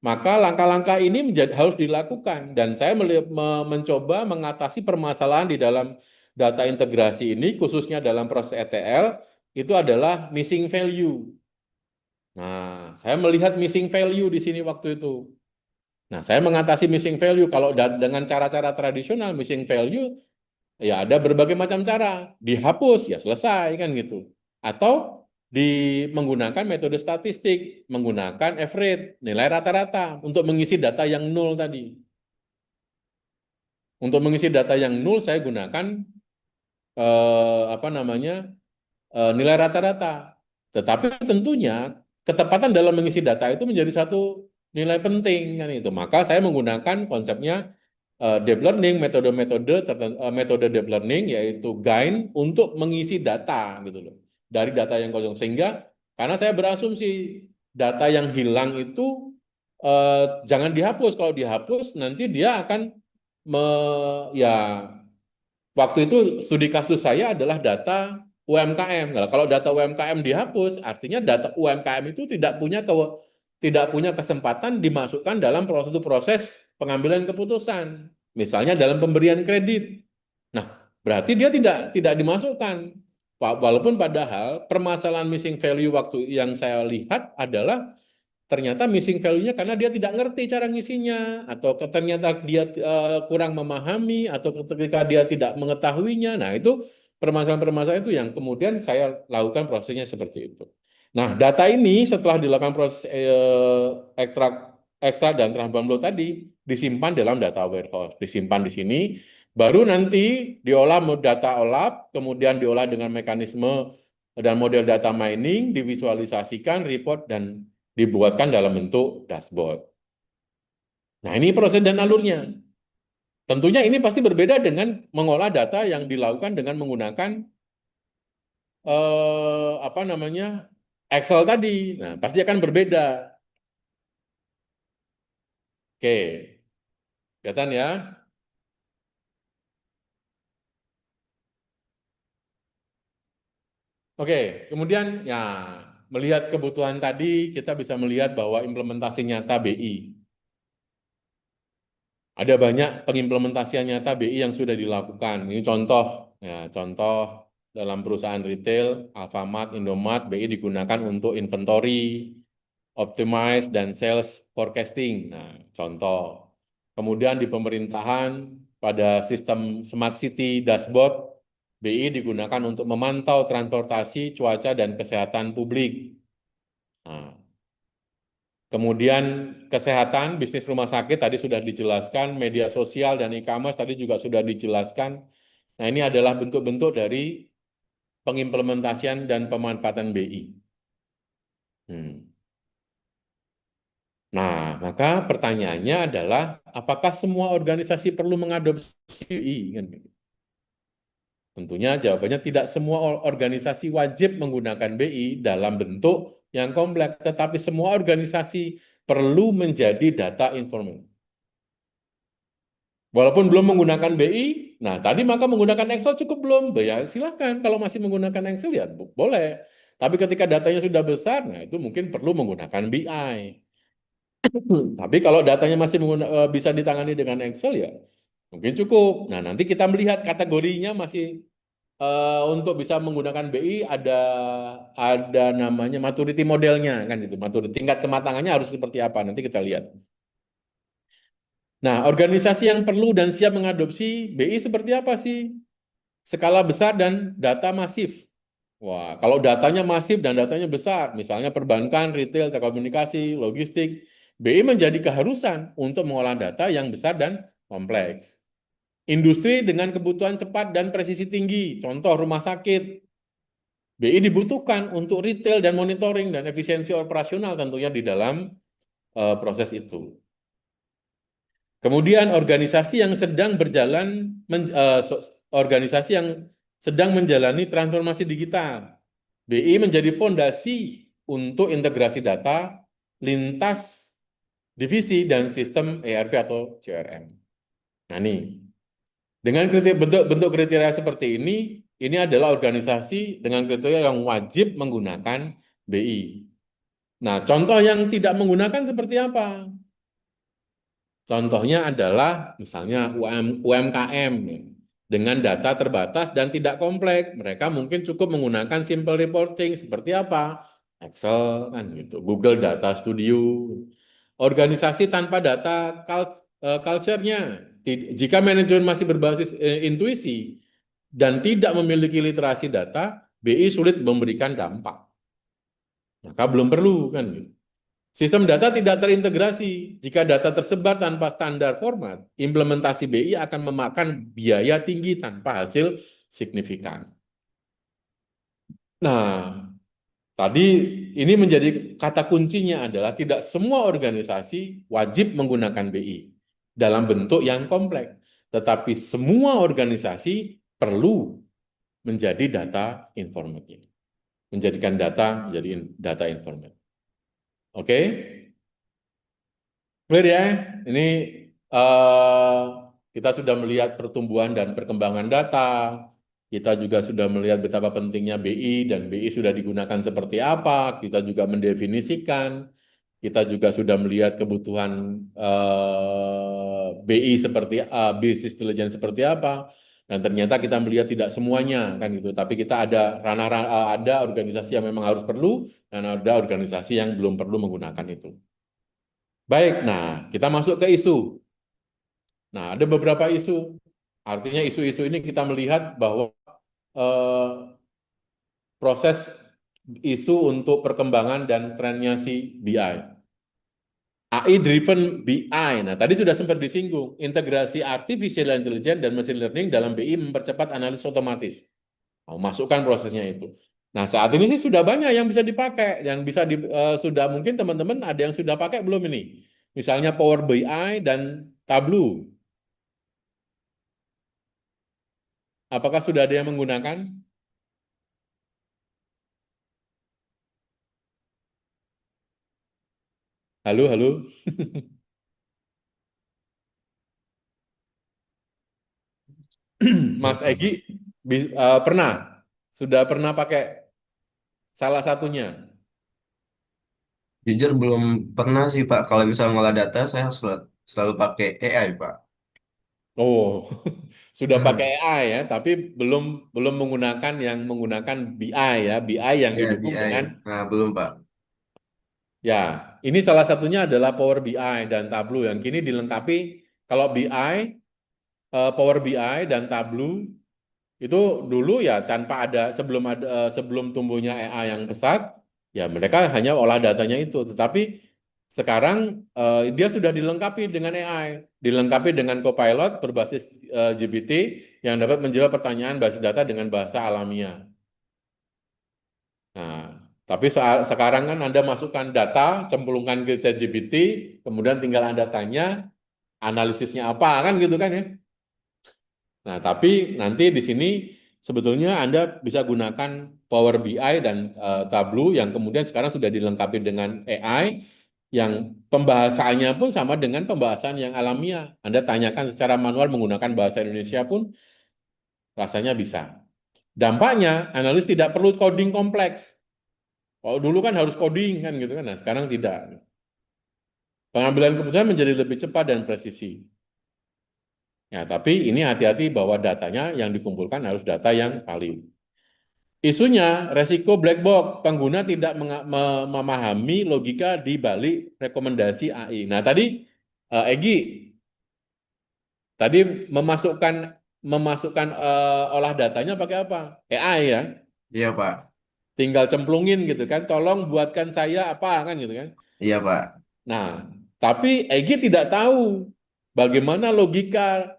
Maka langkah-langkah ini harus dilakukan dan saya mencoba mengatasi permasalahan di dalam data integrasi ini khususnya dalam proses ETL itu adalah missing value. Nah, saya melihat missing value di sini waktu itu. Nah, saya mengatasi missing value kalau dengan cara-cara tradisional missing value ya ada berbagai macam cara. Dihapus ya selesai kan gitu. Atau menggunakan metode statistik, menggunakan average, nilai rata-rata untuk mengisi data yang nol tadi. Untuk mengisi data yang nol saya gunakan apa namanya nilai rata-rata. Tetapi tentunya ketepatan dalam mengisi data itu menjadi satu nilai penting kan itu. Maka saya menggunakan konsepnya deep learning, metode deep learning yaitu GAIN untuk mengisi data gitu loh dari data yang kosong sehingga karena saya berasumsi data yang hilang itu jangan dihapus kalau dihapus nanti dia akan me, ya waktu itu studi kasus saya adalah data UMKM. Nah, kalau data UMKM dihapus artinya data UMKM itu tidak punya kesempatan dimasukkan dalam proses pengambilan keputusan. Misalnya dalam pemberian kredit. Nah, berarti dia tidak dimasukkan. Walaupun padahal permasalahan missing value waktu yang saya lihat adalah ternyata missing value-nya karena dia tidak ngerti cara ngisinya atau ternyata dia kurang memahami atau ketika dia tidak mengetahuinya. Nah, itu permasalahan-permasalahan itu yang kemudian saya lakukan prosesnya seperti itu. Nah, data ini setelah dilakukan proses ekstrak ekstrak dan transform load tadi disimpan dalam data warehouse, disimpan di sini, baru nanti diolah data olah, kemudian diolah dengan mekanisme dan model data mining, divisualisasikan, report dan dibuatkan dalam bentuk dashboard. Nah, ini proses dan alurnya. Tentunya ini pasti berbeda dengan mengolah data yang dilakukan dengan menggunakan apa namanya Excel tadi. Nah, pasti akan berbeda. Oke, kelihatan ya. Oke, kemudian ya melihat kebutuhan tadi, kita bisa melihat bahwa implementasi nyata BI. Ada banyak pengimplementasian nyata BI yang sudah dilakukan. Ini contoh, ya contoh dalam perusahaan retail, Alfamart, Indomart, BI digunakan untuk inventory, optimize, dan sales forecasting. Nah, contoh. Kemudian di pemerintahan, pada sistem Smart City Dashboard, BI digunakan untuk memantau transportasi, cuaca, dan kesehatan publik. Nah, kemudian kesehatan, bisnis rumah sakit tadi sudah dijelaskan, media sosial dan e-commerce tadi juga sudah dijelaskan. Nah, ini adalah bentuk-bentuk dari pengimplementasian dan pemanfaatan BI. Hmm. Nah, maka pertanyaannya adalah, apakah semua organisasi perlu mengadopsi BI? Kan gitu. Tentunya jawabannya tidak semua organisasi wajib menggunakan BI dalam bentuk yang kompleks, tetapi semua organisasi perlu menjadi data informan. Walaupun belum menggunakan BI, nah tadi maka menggunakan Excel cukup belum? Ya silahkan, kalau masih menggunakan Excel ya boleh. Tapi ketika datanya sudah besar, nah itu mungkin perlu menggunakan BI. Tapi kalau datanya masih bisa ditangani dengan Excel ya mungkin cukup. Nah nanti kita melihat kategorinya masih untuk bisa menggunakan BI ada namanya maturity modelnya kan itu. Maturity tingkat kematangannya harus seperti apa nanti kita lihat. Nah, organisasi yang perlu dan siap mengadopsi BI seperti apa sih? Skala besar dan data masif. Wah, kalau datanya masif dan datanya besar, misalnya perbankan, retail, telekomunikasi, logistik, BI menjadi keharusan untuk mengolah data yang besar dan kompleks. Industri dengan kebutuhan cepat dan presisi tinggi, contoh rumah sakit, BI dibutuhkan untuk retail dan monitoring dan efisiensi operasional tentunya di dalam proses itu. Kemudian organisasi yang sedang berjalan, organisasi yang sedang menjalani transformasi digital. BI menjadi fondasi untuk integrasi data lintas divisi dan sistem ERP atau CRM. Nah, ini dengan bentuk kriteria seperti ini adalah organisasi dengan kriteria yang wajib menggunakan BI. Nah, contoh yang tidak menggunakan seperti apa? Contohnya adalah misalnya UMKM ya, dengan data terbatas dan tidak kompleks. Mereka mungkin cukup menggunakan simple reporting seperti apa? Excel kan gitu, Google Data Studio. Organisasi tanpa data culture-nya. Jika manajemen masih berbasis intuisi dan tidak memiliki literasi data, BI sulit memberikan dampak. Maka belum perlu kan gitu. Sistem data tidak terintegrasi. Jika data tersebar tanpa standar format, implementasi BI akan memakan biaya tinggi tanpa hasil signifikan. Nah, tadi ini menjadi kata kuncinya adalah tidak semua organisasi wajib menggunakan BI dalam bentuk yang kompleks, tetapi semua organisasi perlu menjadi data informatif, menjadikan data menjadi data informatif. Oke? Clear ya, ini eh, kita sudah melihat pertumbuhan dan perkembangan data, kita juga sudah melihat betapa pentingnya BI dan BI sudah digunakan seperti apa, kita juga mendefinisikan, kita juga sudah melihat kebutuhan BI seperti business intelligence seperti apa, dan ternyata kita melihat tidak semuanya kan gitu, tapi kita ada ada organisasi yang memang harus perlu dan ada organisasi yang belum perlu menggunakan itu. Baik, nah kita masuk ke isu. Nah, ada beberapa isu. Artinya isu-isu ini kita melihat bahwa eh, proses isu untuk perkembangan dan trennya si BI. AI driven BI. Nah, tadi sudah sempat disinggung. Integrasi artificial intelligence dan machine learning dalam BI mempercepat analisis otomatis. Mau masukkan prosesnya itu. Nah, saat ini sih sudah banyak yang bisa dipakai dan bisa sudah mungkin teman-teman ada yang sudah pakai belum ini? Misalnya Power BI dan Tableau. Apakah sudah ada yang menggunakan? Halo, halo. Mas Egi pernah? Sudah pernah pakai? salah satunya.
Jujur belum pernah sih Pak. Kalau misalnya ngolah data, saya selalu pakai AI Pak.
Oh, sudah pakai AI ya, tapi belum belum menggunakan yang menggunakan BI ya, BI yang
Ya,
didukung
BI.
dengan
Nah, belum Pak.
ya, ini salah satunya adalah Power BI dan Tableau yang kini dilengkapi kalau BI, Power BI dan Tableau itu dulu ya tanpa ada sebelum tumbuhnya AI yang pesat, ya mereka hanya olah datanya itu. Tetapi sekarang dia sudah dilengkapi dengan AI, dilengkapi dengan Copilot berbasis GPT yang dapat menjawab pertanyaan basis data dengan bahasa alamiah. Nah, tapi sekarang kan Anda masukkan data, cemplungkan ke ChatGPT, kemudian tinggal Anda tanya analisisnya apa kan gitu kan ya. Nah, tapi nanti di sini sebetulnya Anda bisa gunakan Power BI dan Tableau yang kemudian sekarang sudah dilengkapi dengan AI yang pembahasannya pun sama dengan pembahasan yang alamiah. Anda tanyakan secara manual menggunakan bahasa Indonesia pun rasanya bisa. Dampaknya, analis tidak perlu coding kompleks. Kalau dulu kan harus coding kan gitu kan. Nah, sekarang tidak. Pengambilan keputusan menjadi lebih cepat dan presisi. Ya, tapi ini hati-hati bahwa datanya yang dikumpulkan harus data yang valid. Isunya, resiko black box. Pengguna tidak memahami logika di balik rekomendasi AI. Nah, tadi Egi, tadi memasukkan memasukkan olah datanya pakai apa? AI ya.
Iya Pak.
Tinggal cemplungin gitu kan. Tolong buatkan saya apa kan gitu kan.
Iya Pak.
Nah, tapi Egi tidak tahu bagaimana logika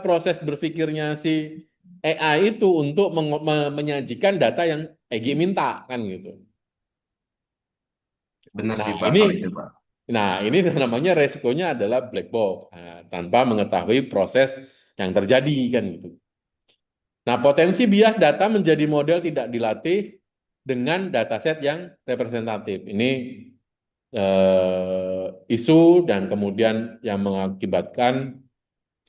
proses berpikirnya si AI itu untuk menyajikan data yang Egi minta kan gitu.
Benar
Nah,
sih Pak
ini
kalau itu Pak.
ini namanya resikonya adalah black box. Nah, tanpa mengetahui proses yang terjadi kan gitu. Nah, potensi bias data menjadi model tidak dilatih dengan dataset yang representatif. Ini isu dan kemudian yang mengakibatkan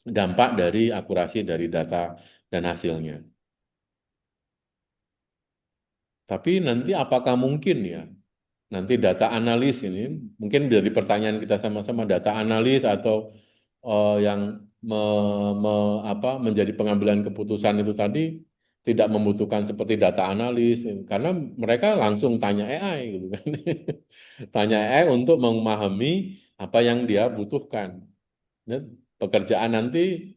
dampak dari akurasi dari data dan hasilnya. Tapi nanti apakah mungkin ya, nanti data analis ini, mungkin dari pertanyaan kita sama-sama, data analis atau yang menjadi pengambilan keputusan itu tadi tidak membutuhkan seperti data analis, karena mereka langsung tanya AI gitu kan. Tanya AI untuk memahami apa yang dia butuhkan. Dan pekerjaan nanti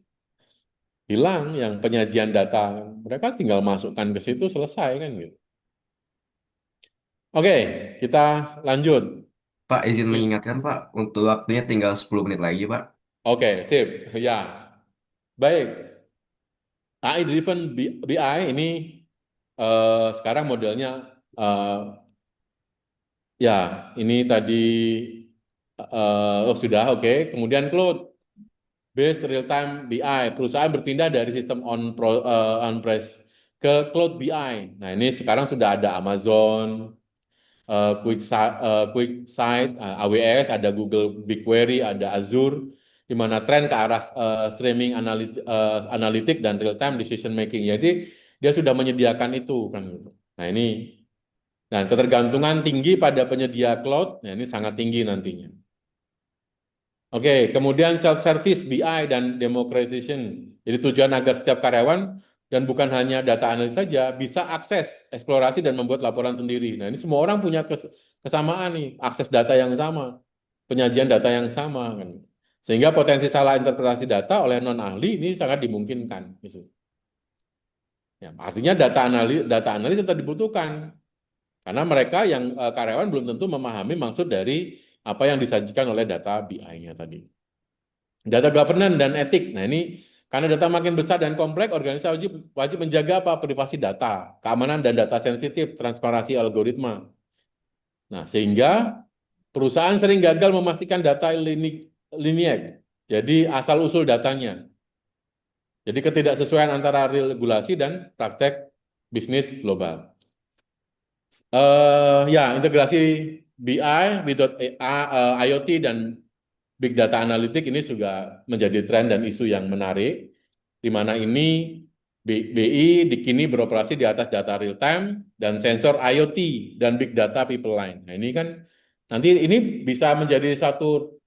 hilang yang penyajian data. Mereka tinggal masukkan ke situ selesai kan gitu. Oke, kita lanjut.
Pak izin mengingatkan Pak, untuk waktunya tinggal 10 menit lagi Pak.
Oke, sip. Ya, baik. AI driven BI ini sekarang modelnya eh, ya ini tadi oh sudah oke. Kemudian cloud based real time BI. Perusahaan berpindah dari sistem on-premise ke cloud BI. Nah, ini sekarang sudah ada Amazon, QuickSight, AWS, ada Google BigQuery, ada Azure, di mana tren ke arah streaming analitik dan real time decision making. Jadi dia sudah menyediakan itu kan gitu. Nah ini, dan ketergantungan tinggi pada penyedia cloud, nah ini sangat tinggi nantinya. Oke, kemudian self-service BI dan democratization. Jadi tujuan agar setiap karyawan dan bukan hanya data analis saja bisa akses, eksplorasi dan membuat laporan sendiri. Nah, ini semua orang punya kesamaan nih, akses data yang sama, penyajian data yang sama kan. Sehingga potensi salah interpretasi data oleh non ahli ini sangat dimungkinkan. Gitu. Ya, artinya data analis tetap dibutuhkan karena mereka yang karyawan belum tentu memahami maksud dari apa yang disajikan oleh data BI-nya tadi. Data governance dan etik. Nah ini karena data makin besar dan kompleks, organisasi wajib menjaga apa? Privasi data, keamanan dan data sensitif, transparansi algoritma. Nah sehingga perusahaan sering gagal memastikan data linear. Jadi asal usul datanya. Jadi ketidaksesuaian antara regulasi dan praktek bisnis global. Ya integrasi BI, IoT dan Big Data Analytic ini juga menjadi tren dan isu yang menarik, di mana ini BI kini beroperasi di atas data real time dan sensor IoT dan big data people line. Nah, ini kan nanti ini bisa menjadi satu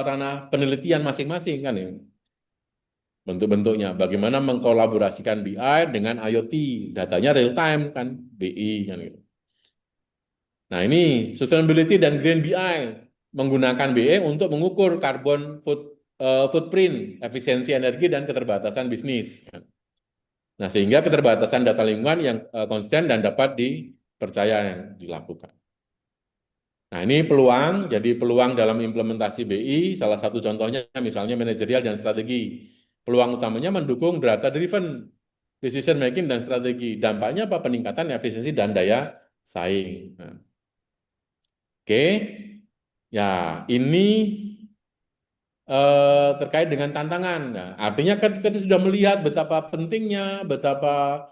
ranah penelitian masing-masing kan ya. Bentuk-bentuknya bagaimana mengkolaborasikan BI dengan IoT, datanya real time kan BI kan gitu. Nah, ini sustainability dan green BI menggunakan BI untuk mengukur footprint, efisiensi energi dan keterbatasan bisnis. Nah, sehingga keterbatasan data lingkungan yang konsisten dan dapat dipercaya yang dilakukan. Nah, ini peluang, jadi peluang dalam implementasi BI, salah satu contohnya misalnya manajerial dan strategi. Peluang utamanya mendukung data-driven decision making dan strategi. Dampaknya apa? Peningkatan efisiensi dan daya saing. Nah, oke, ya ini terkait dengan tantangan. Nah, artinya kita sudah melihat betapa pentingnya, betapa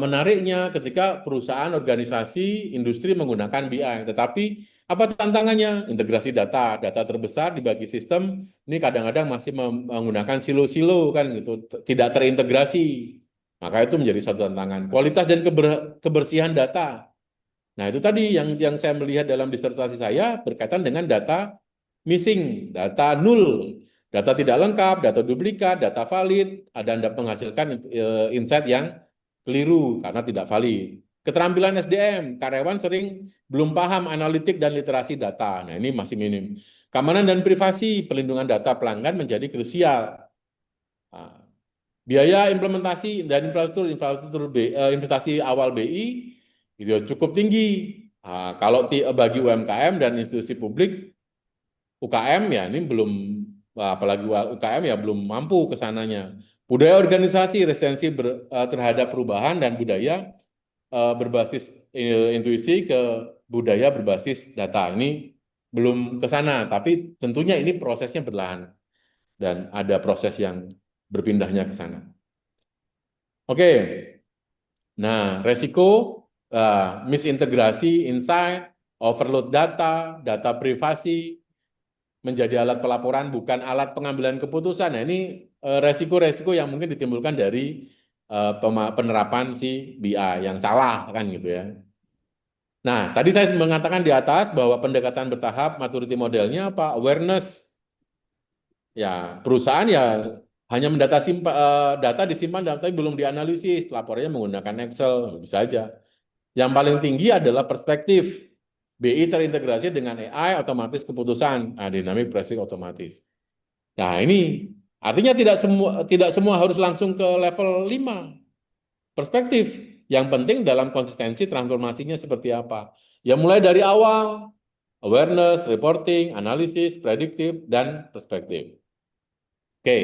menariknya ketika perusahaan, organisasi, industri menggunakan BI. Tetapi apa tantangannya? Integrasi data, data terbesar dibagi sistem ini kadang-kadang masih menggunakan silo-silo kan gitu, tidak terintegrasi. Maka itu menjadi satu tantangan. Kualitas dan kebersihan data. Nah, itu tadi yang saya melihat dalam disertasi saya berkaitan dengan data missing, data nul, data tidak lengkap, data duplikat, data valid, dan menghasilkan insight yang keliru karena tidak valid. Keterampilan SDM, karyawan sering belum paham analitik dan literasi data. Nah, ini masih minim. Keamanan dan privasi, perlindungan data pelanggan menjadi krusial. Nah, biaya implementasi dan investasi awal BI itu cukup tinggi. Nah, kalau bagi UMKM dan institusi publik, UKM ya ini belum, apalagi UKM ya belum mampu ke sananya. Budaya organisasi, resistensi terhadap perubahan dan budaya berbasis intuisi ke budaya berbasis data ini belum ke sana, tapi tentunya ini prosesnya berlahan dan ada proses yang berpindahnya ke sana. Oke, nah resiko misintegrasi, insight, overload data, data privasi, menjadi alat pelaporan bukan alat pengambilan keputusan. Nah, ini resiko-resiko yang mungkin ditimbulkan dari penerapan si BI yang salah kan gitu ya. Nah, tadi saya mengatakan di atas bahwa pendekatan bertahap maturity modelnya apa? Awareness. Ya, perusahaan ya hanya data disimpan tapi belum dianalisis, laporannya menggunakan Excel, bisa aja. Yang paling tinggi adalah perspektif. BI terintegrasi dengan AI, otomatis keputusan, dynamic pricing otomatis. Nah, ini artinya tidak semua harus langsung ke level 5 perspektif. Yang penting dalam konsistensi transformasinya seperti apa. Ya mulai dari awal, awareness, reporting, analisis, prediktif, dan perspektif. Oke.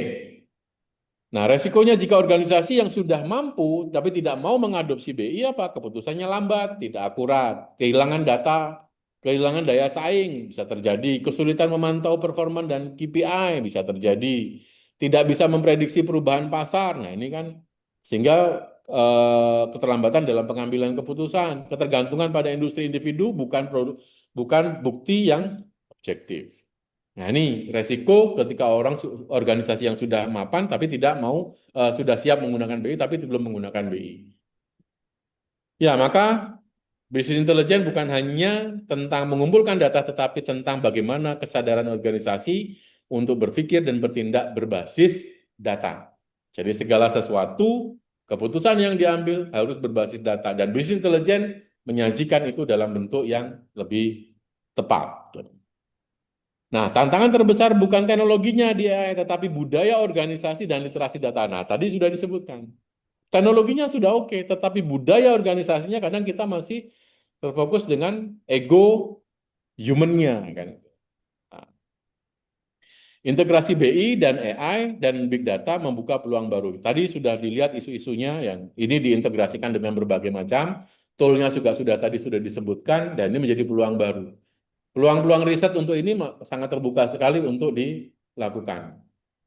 Nah, resikonya jika organisasi yang sudah mampu tapi tidak mau mengadopsi BI apa? Keputusannya lambat, tidak akurat, kehilangan data, kehilangan daya saing bisa terjadi, kesulitan memantau performa dan KPI bisa terjadi, tidak bisa memprediksi perubahan pasar. Nah, ini kan sehingga keterlambatan dalam pengambilan keputusan, ketergantungan pada industri individu bukan bukti yang objektif. Nah, ini resiko ketika organisasi yang sudah mapan tapi tidak mau sudah siap menggunakan BI tapi belum menggunakan BI. Ya, maka bisnis intelijen bukan hanya tentang mengumpulkan data tetapi tentang bagaimana kesadaran organisasi untuk berpikir dan bertindak berbasis data. Jadi segala sesuatu keputusan yang diambil harus berbasis data dan bisnis intelijen menyajikan itu dalam bentuk yang lebih tepat. Nah, tantangan terbesar bukan teknologinya dia, tetapi budaya organisasi dan literasi data. Nah, tadi sudah disebutkan. Teknologinya sudah oke, tetapi budaya organisasinya kadang kita masih terfokus dengan ego human-nya kan. Nah, integrasi BI dan AI dan big data membuka peluang baru. Tadi sudah dilihat isu-isunya yang ini diintegrasikan dengan berbagai macam toolnya juga sudah disebutkan dan ini menjadi peluang baru. Peluang-peluang riset untuk ini sangat terbuka sekali untuk dilakukan.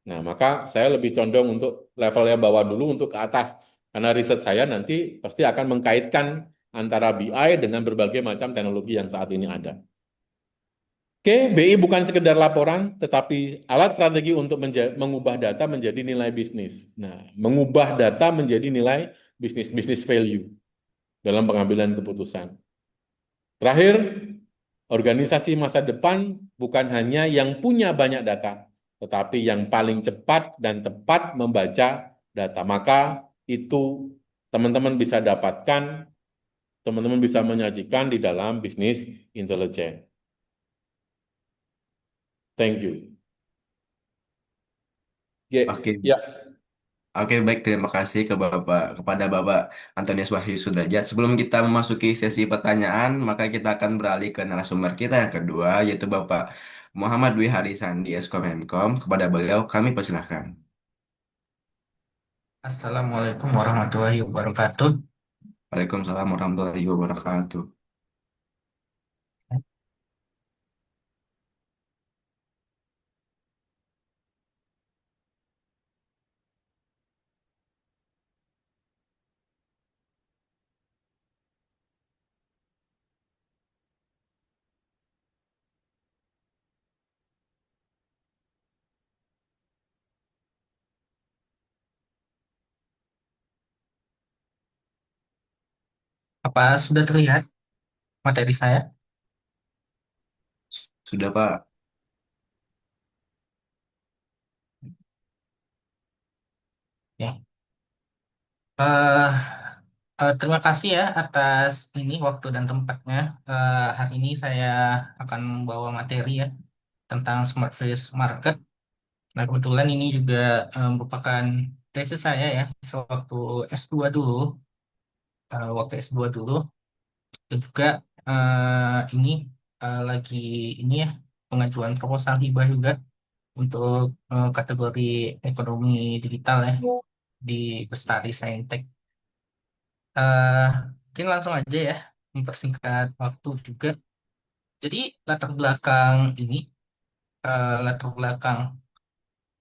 Nah, maka saya lebih condong untuk levelnya bawah dulu untuk ke atas. Karena riset saya nanti pasti akan mengkaitkan antara BI dengan berbagai macam teknologi yang saat ini ada. Oke, BI bukan sekedar laporan, tetapi alat strategi untuk mengubah data menjadi nilai bisnis. Nah, mengubah data menjadi nilai bisnis, bisnis value dalam pengambilan keputusan. Terakhir, organisasi masa depan bukan hanya yang punya banyak data, tetapi yang paling cepat dan tepat membaca data. Maka itu teman-teman bisa dapatkan, teman-teman bisa menyajikan di dalam bisnis intelijen. Thank you.
Oke,
Ya,
oke, baik. Terima kasih kepada Bapak Antonius Wahyu Sudrajat. Sebelum kita memasuki sesi pertanyaan, maka kita akan beralih ke narasumber kita yang kedua, yaitu Bapak Muhammad Dwi Harisandi, Eskom. Kepada beliau, kami persilahkan.
Assalamualaikum warahmatullahi wabarakatuh.
Waalaikumsalam warahmatullahi wabarakatuh.
Apa sudah terlihat materi saya?
Sudah, Pak.
Ya. Eh, Terima kasih ya atas ini waktu dan tempatnya. Hari ini saya akan membawa materi ya tentang Smart Fish Market. Nah, kebetulan ini juga merupakan tesis saya ya sewaktu S2 dulu, waktu S2 dulu. Dan juga ini lagi ini ya pengajuan proposal hibah juga untuk kategori ekonomi digital ya di Bestari Saintek. Eh, Mungkin langsung aja ya mempersingkat waktu juga. Jadi latar belakang ini, latar belakang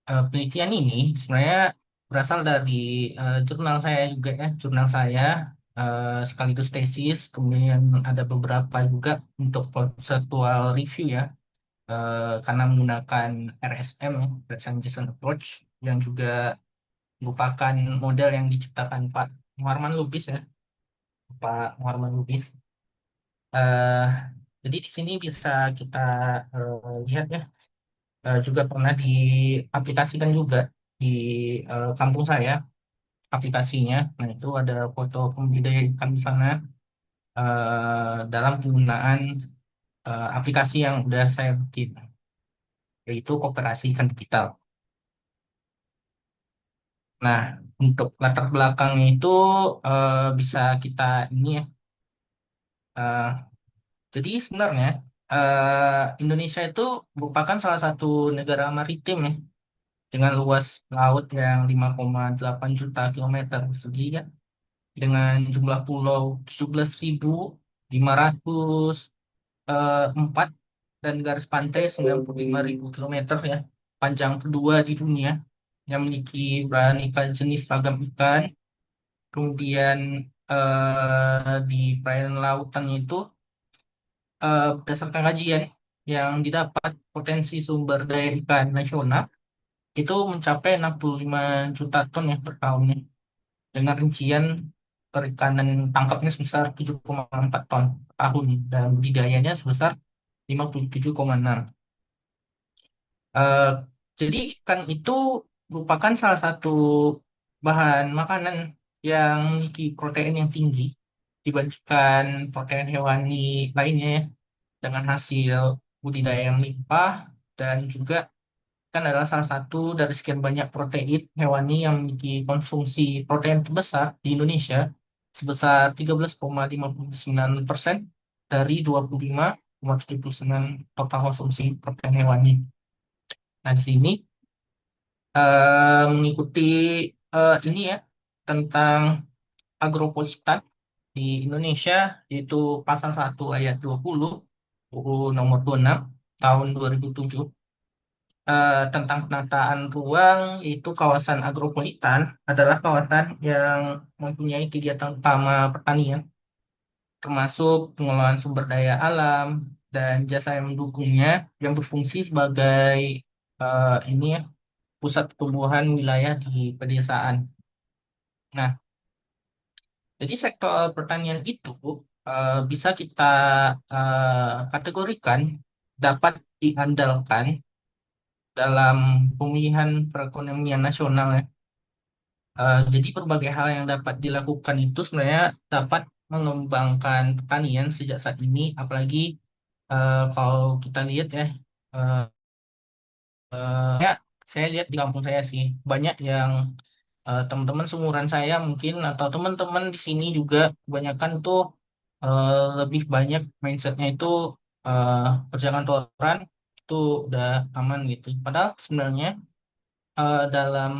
penelitian ini sebenarnya berasal dari jurnal saya juga ya, jurnal saya sekaligus tesis. Kemudian ada beberapa juga untuk conceptual review ya, karena menggunakan RSM, ya, Representation Approach, yang juga merupakan model yang diciptakan Pak Muharman Lubis ya, Pak Muharman Lubis. Eh, jadi di sini bisa kita lihat ya, juga pernah diaplikasikan juga di kampung saya aplikasinya. Nah itu ada foto pembudidaya ikan di sana dalam penggunaan aplikasi yang udah saya bikin, yaitu Koperasi Ikan Digital. Nah, untuk latar belakangnya itu bisa kita ini ya. eh, jadi sebenarnya Indonesia itu merupakan salah satu negara maritim ya, dengan luas laut yang 5,8 juta kilometer persegi ya, dengan jumlah pulau 17.504 dan garis pantai 95.000 kilometer ya, panjang kedua di dunia, yang memiliki beraneka jenis ragam ikan. Kemudian di perairan lautannya itu berdasarkan kajian yang didapat, potensi sumber daya ikan nasional itu mencapai 65 juta ton ya per tahunnya, dengan rincian perikanan tangkapnya sebesar 7,4 ton per tahun dan budidayanya sebesar 57,6. Eh, jadi ikan itu merupakan salah satu bahan makanan yang memiliki protein yang tinggi dibandingkan protein hewani lainnya ya, dengan hasil budidaya yang limpah, dan juga kan adalah salah satu dari sekian banyak protein hewani yang memiliki konsumsi protein terbesar di Indonesia sebesar 13,59% dari 25,79 total konsumsi protein hewani. Nah, di sini mengikuti ini ya tentang agropolitan di Indonesia, yaitu pasal 1 ayat 20 UU nomor 26 tahun 2007 tentang penataan ruang, yaitu kawasan agropolitan adalah kawasan yang mempunyai kegiatan utama pertanian, termasuk pengelolaan sumber daya alam, dan jasa yang mendukungnya yang berfungsi sebagai ini ya pusat pertumbuhan wilayah di pedesaan. Nah, jadi sektor pertanian itu bisa kita kategorikan dapat diandalkan dalam pemulihan perekonomian nasional ya. Jadi berbagai hal yang dapat dilakukan itu sebenarnya dapat mengembangkan pertanian sejak saat ini, apalagi kalau kita lihat ya, eh, ya saya lihat di kampung saya sih banyak yang teman-teman seumuran saya mungkin atau teman-teman di sini juga kebanyakan tuh lebih banyak mindsetnya itu eh, kerja kantoran itu udah aman gitu. Padahal sebenarnya dalam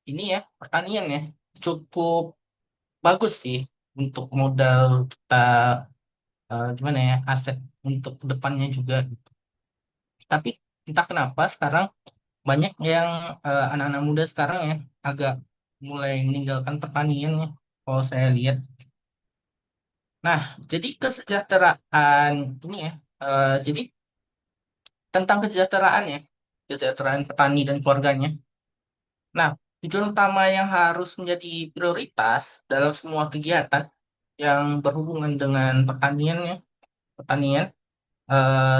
ini ya pertanian ya cukup bagus sih untuk modal kita gimana ya aset untuk depannya juga gitu. Tapi entah kenapa sekarang banyak yang anak-anak muda sekarang ya agak mulai meninggalkan pertanian ya kalau saya lihat. Nah, jadi kesejahteraan ini ya jadi tentang kesejahteraan ya kesejahteraan petani dan keluarganya. Nah, tujuan utama yang harus menjadi prioritas dalam semua kegiatan yang berhubungan dengan pertanian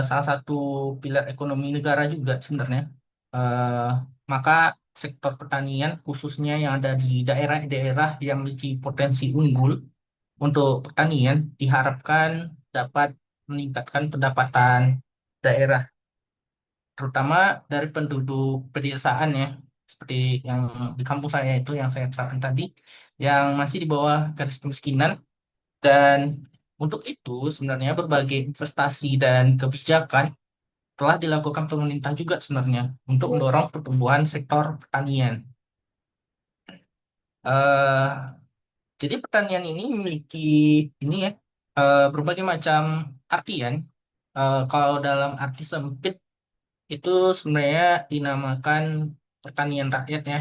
salah satu pilar ekonomi negara juga sebenarnya. Eh, maka sektor pertanian khususnya yang ada di daerah-daerah yang memiliki potensi unggul untuk pertanian diharapkan dapat meningkatkan pendapatan daerah, terutama dari penduduk pedesaan ya, seperti yang di kampung saya itu yang saya terapkan tadi, yang masih di bawah garis kemiskinan. Dan untuk itu sebenarnya berbagai investasi dan kebijakan telah dilakukan pemerintah juga sebenarnya untuk mendorong pertumbuhan sektor pertanian. eh jadi pertanian ini memiliki ini ya berbagai macam artian. Kalau dalam arti sempit itu sebenarnya dinamakan pertanian rakyat ya.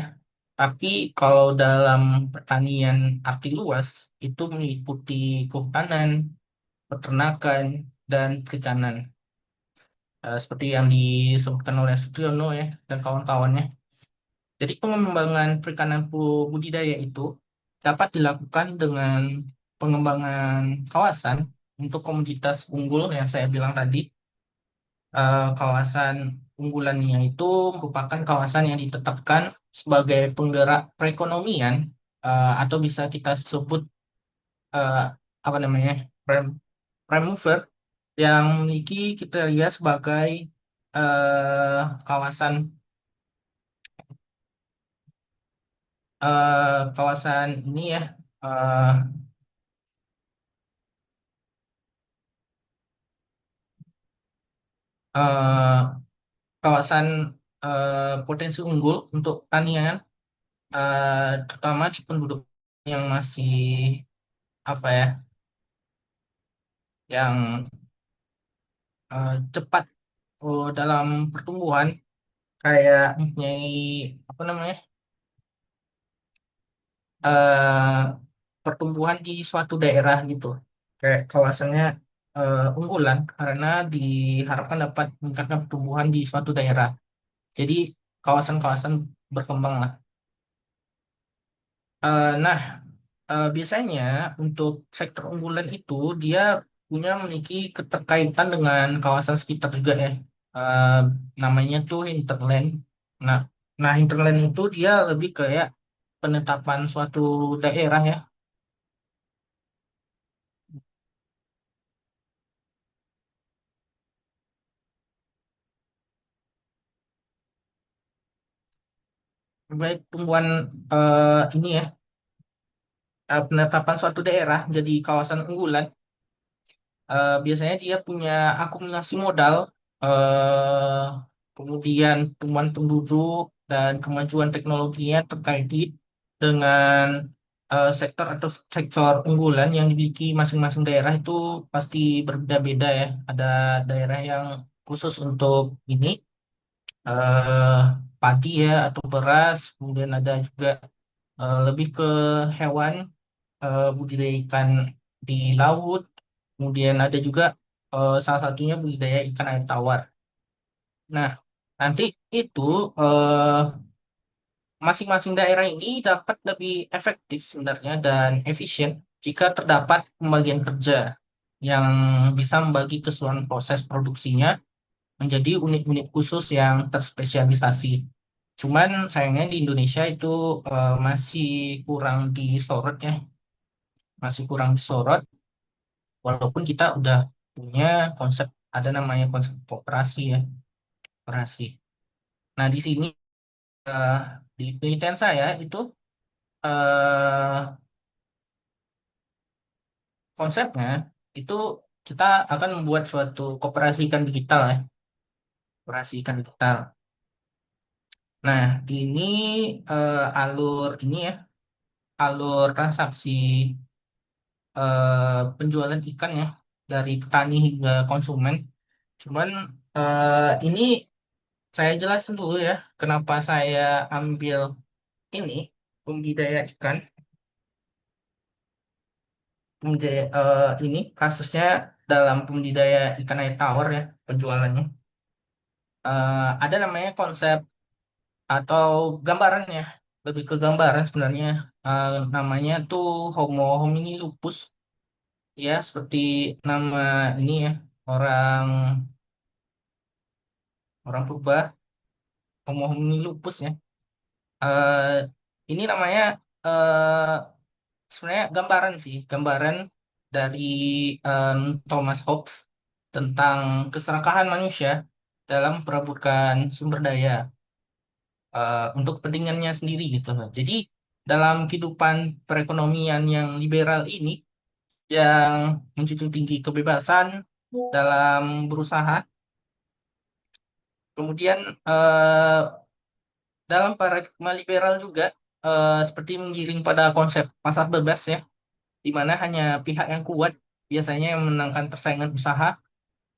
Tapi kalau dalam pertanian arti luas itu meliputi kehutanan, peternakan, dan perikanan. Seperti yang disebutkan oleh Sutiono ya dan kawan-kawannya. Jadi pengembangan perikanan budidaya itu dapat dilakukan dengan pengembangan kawasan untuk komoditas unggul yang saya bilang tadi. Kawasan unggulannya itu merupakan kawasan yang ditetapkan sebagai penggerak perekonomian atau bisa kita sebut eh, apa namanya prime mover yang memiliki kriteria sebagai eh, kawasan kawasan ini ya eh, eh, kawasan potensi unggul untuk pertanian terutama di penduduk yang masih apa ya yang cepat dalam pertumbuhan kayak mempunyai apa namanya eh, pertumbuhan di suatu daerah gitu kayak kawasannya unggulan karena diharapkan dapat meningkatkan pertumbuhan di suatu daerah. Jadi kawasan-kawasan berkembang lah. Nah, biasanya untuk sektor unggulan itu dia punya memiliki keterkaitan dengan kawasan sekitar juga ya. Eh, namanya tuh hinterland. Nah, nah hinterland itu dia lebih kayak penetapan suatu daerah ya. Baik tumbuhan ini ya, penetapan suatu daerah jadi kawasan unggulan. Biasanya dia punya akumulasi modal, eh, kemudian tumbuhan penduduk dan kemajuan teknologinya terkait dengan sektor atau sektor unggulan yang dimiliki masing-masing daerah itu pasti berbeda-beda ya. Ada daerah yang khusus untuk ini eh, padi ya atau beras, kemudian ada juga lebih ke hewan budidaya ikan di laut, kemudian ada juga salah satunya budidaya ikan air tawar. Nah, nanti itu eh, masing-masing daerah ini dapat lebih efektif sebenarnya dan efisien jika terdapat pembagian kerja yang bisa membagi keseluruhan proses produksinya menjadi unit-unit khusus yang terspesialisasi. Cuman sayangnya di Indonesia itu masih kurang disorot ya, masih kurang disorot. Walaupun kita udah punya konsep, ada namanya konsep koperasi ya, koperasi. Nah di sini eh, di penelitian saya itu eh, konsepnya itu kita akan membuat suatu koperasi ikan digital ya, koperasi ikan digital. Nah ini alur ini ya, alur transaksi penjualan ikan ya dari petani hingga konsumen. Cuman ini saya jelasin dulu ya, kenapa saya ambil ini pembudidaya ikan. Ini kasusnya dalam pembudidaya ikan air tawar ya penjualannya. Ada namanya konsep atau gambarannya, lebih ke gambaran sebenarnya. Namanya tuh Homo homini lupus ya, seperti nama ini ya, orang orang purba, Homo homini lupus ya. Eh, ini namanya eh, sebenarnya gambaran sih, gambaran dari em, Thomas Hobbes tentang keserakahan manusia dalam perebutan sumber daya untuk kepentingannya sendiri gitu. Jadi dalam kehidupan perekonomian yang liberal ini yang menjunjung tinggi kebebasan dalam berusaha, kemudian eh, dalam paradigma liberal juga seperti menggiring pada konsep pasar bebas ya, di mana hanya pihak yang kuat biasanya yang menangkan persaingan usaha.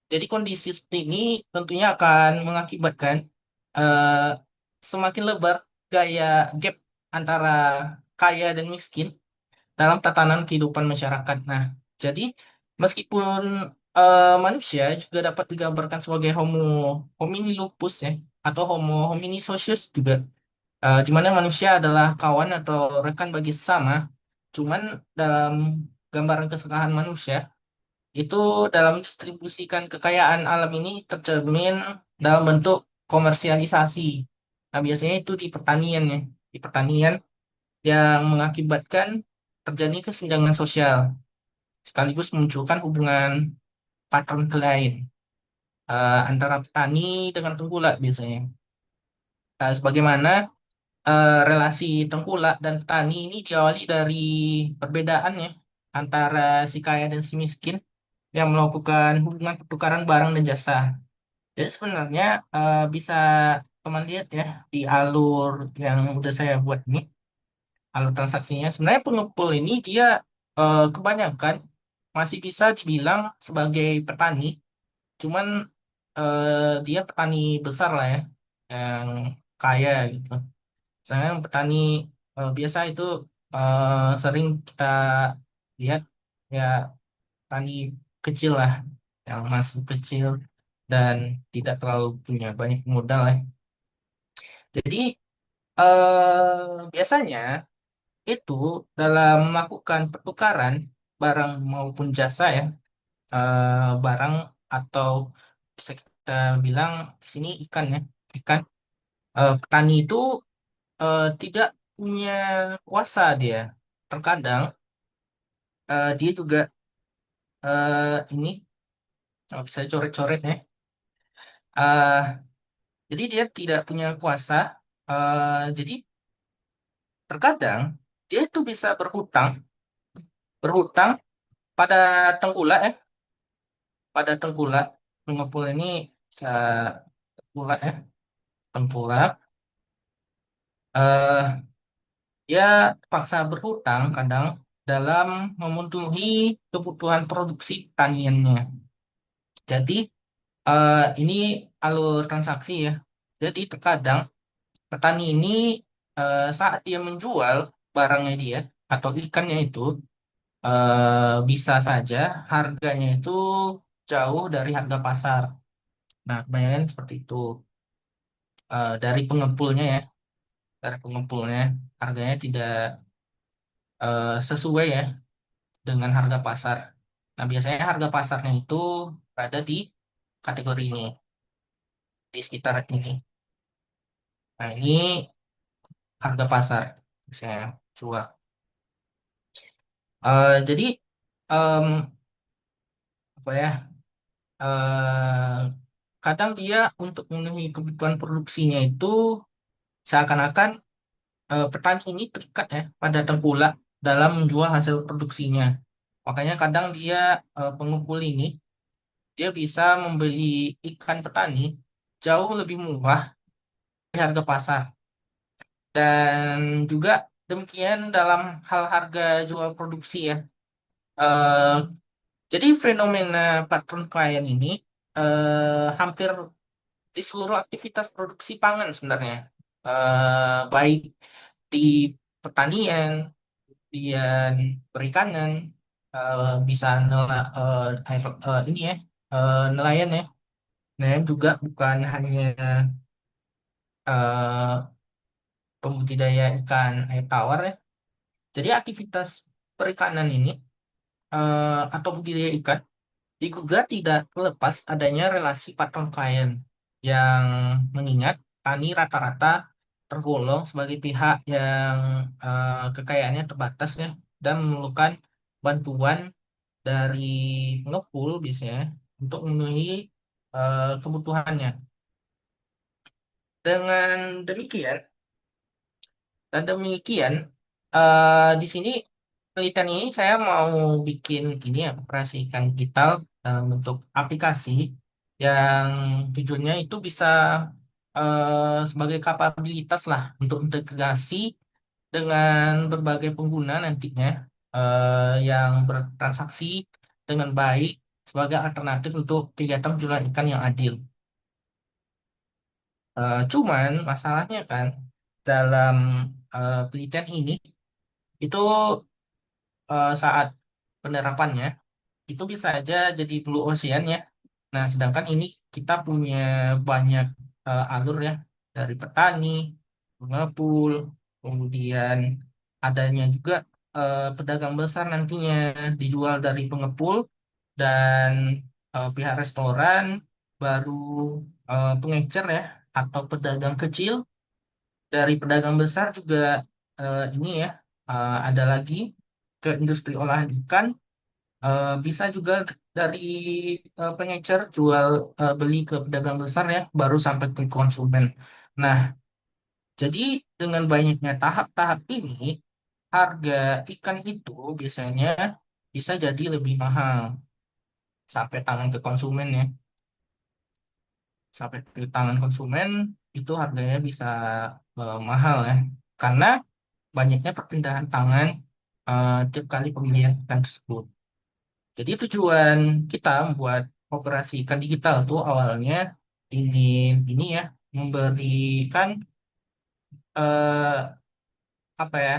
Jadi kondisi seperti ini tentunya akan mengakibatkan eh, semakin lebar gaya gap antara kaya dan miskin dalam tatanan kehidupan masyarakat. Nah, jadi meskipun manusia juga dapat digambarkan sebagai Homo homini lupus ya, atau Homo homini socius juga, di mana manusia adalah kawan atau rekan bagi sesama. Cuman dalam gambaran keserakahan manusia itu dalam distribusikan kekayaan alam ini tercermin dalam bentuk komersialisasi. Nah, biasanya itu di pertanian ya, di pertanian yang mengakibatkan terjadi kesenjangan sosial sekaligus memunculkan hubungan patron klien antara petani dengan tengkulak biasanya. Sebagaimana relasi tengkulak dan petani ini diawali dari perbedaan ya antara si kaya dan si miskin yang melakukan hubungan pertukaran barang dan jasa. Jadi sebenarnya bisa teman lihat ya di alur yang udah saya buat ini, alur transaksinya. Sebenarnya pengepul ini dia kebanyakan masih bisa dibilang sebagai petani, cuman dia petani besar lah ya, yang kaya gitu. Sedangkan petani biasa itu sering kita lihat ya petani kecil lah, yang masih kecil dan tidak terlalu punya banyak modal ya. Jadi biasanya itu dalam melakukan pertukaran barang maupun jasa ya, barang atau bisa kita bilang di sini ikan ya, ikan. Petani itu tidak punya kuasa dia. Terkadang dia juga ini bisa coret-coret ya. Eh, jadi dia tidak punya kuasa. Jadi terkadang dia itu bisa berhutang, berhutang pada tengkulak ya, pada tengkulak. Pengepul ini bisa tengkulak ya, tengkulak. eh Dia paksa berhutang kadang dalam memenuhi kebutuhan produksi pertaniannya. Jadi ini alur transaksi ya. Jadi terkadang petani ini saat dia menjual barangnya dia atau ikannya itu bisa saja harganya itu jauh dari harga pasar. Nah, kebanyakan seperti itu. Dari pengepulnya ya, dari pengepulnya harganya tidak sesuai ya dengan harga pasar. Nah, biasanya harga pasarnya itu berada di kategori ini, di sekitar ini. Nah, ini harga pasar, misalnya jual. Jadi em, apa ya? eh, Kadang dia untuk memenuhi kebutuhan produksinya itu seakan-akan petani ini terikat ya pada tengkulak dalam menjual hasil produksinya. Makanya kadang dia pengumpul ini dia bisa membeli ikan petani jauh lebih murah dari harga pasar. Dan juga demikian dalam hal harga jual produksi ya. Eh, jadi fenomena patron klien ini hampir di seluruh aktivitas produksi pangan sebenarnya. Baik di pertanian, kemudian perikanan, bisa ini ya, nelayan ya. Nelayan juga bukan hanya eh, pembudidaya ikan air tawar ya. Jadi aktivitas perikanan ini atau budidaya ikan juga tidak terlepas adanya relasi patron klien yang mengingat tani rata-rata tergolong sebagai pihak yang kekayaannya terbatas ya dan memerlukan bantuan dari pengepul biasanya untuk memenuhi kebutuhannya. Dengan demikian, dan demikian di sini penelitian ini saya mau bikin ini ya operasi ikan digital dalam bentuk aplikasi yang tujuannya itu bisa sebagai kapabilitas lah untuk integrasi dengan berbagai pengguna nantinya yang bertransaksi dengan baik sebagai alternatif untuk kegiatan penjualan ikan yang adil. Cuman masalahnya kan dalam penelitian ini itu saat penerapannya itu bisa aja jadi blue ocean ya. Nah, sedangkan ini kita punya banyak alur ya dari petani, pengepul, kemudian adanya juga pedagang besar nantinya dijual dari pengepul dan pihak restoran baru pengecer ya atau pedagang kecil dari pedagang besar juga ini ya ada lagi ke industri olahan ikan bisa juga dari pengecer jual beli ke pedagang besar ya, baru sampai ke konsumen. Nah, jadi dengan banyaknya tahap-tahap ini, harga ikan itu biasanya bisa jadi lebih mahal sampai tangan ke konsumen ya. Sampai ke tangan konsumen itu harganya bisa mahal ya. Karena banyaknya perpindahan tangan tiap kali pembelian ikan tersebut. Jadi tujuan kita membuat operasi ikan digital tuh awalnya ingin ini ya memberikan eh, apa ya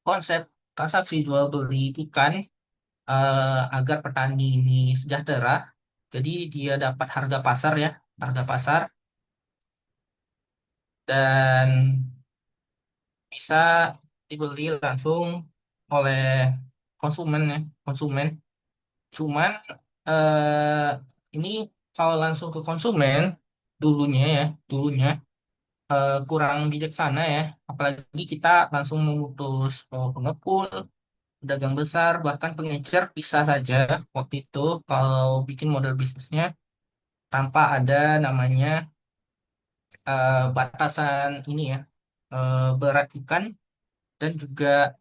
konsep transaksi jual beli ikan agar petani ini sejahtera. Jadi dia dapat harga pasar ya, harga pasar dan bisa dibeli langsung oleh konsumen ya, konsumen. Cuman eh, ini kalau langsung ke konsumen dulunya ya, dulunya kurang bijaksana ya. Apalagi kita langsung memutus pengepul, pedagang besar, bahkan pengecer bisa saja waktu itu kalau bikin model bisnisnya tanpa ada namanya batasan ini ya, berat ikan dan juga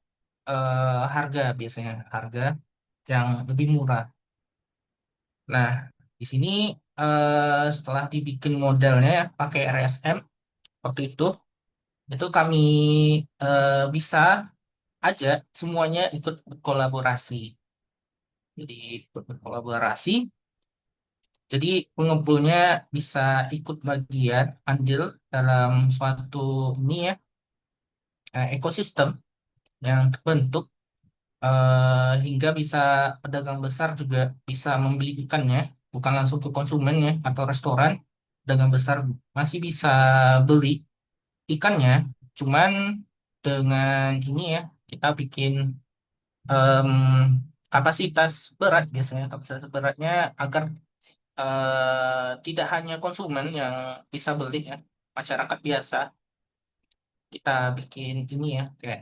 harga biasanya, harga yang lebih murah. Nah, di sini setelah dibikin modelnya ya, pakai RSM waktu itu kami bisa aja semuanya ikut berkolaborasi. Jadi ikut berkolaborasi. Jadi pengepulnya bisa ikut bagian andil dalam suatu ini ya ekosistem yang terbentuk hingga bisa pedagang besar juga bisa membeli ikannya, bukan langsung ke konsumennya atau restoran. Pedagang besar masih bisa beli ikannya, cuman dengan ini ya kita bikin em, kapasitas berat biasanya kapasitas beratnya agar tidak hanya konsumen yang bisa beli ya, masyarakat biasa kita bikin ini ya kayak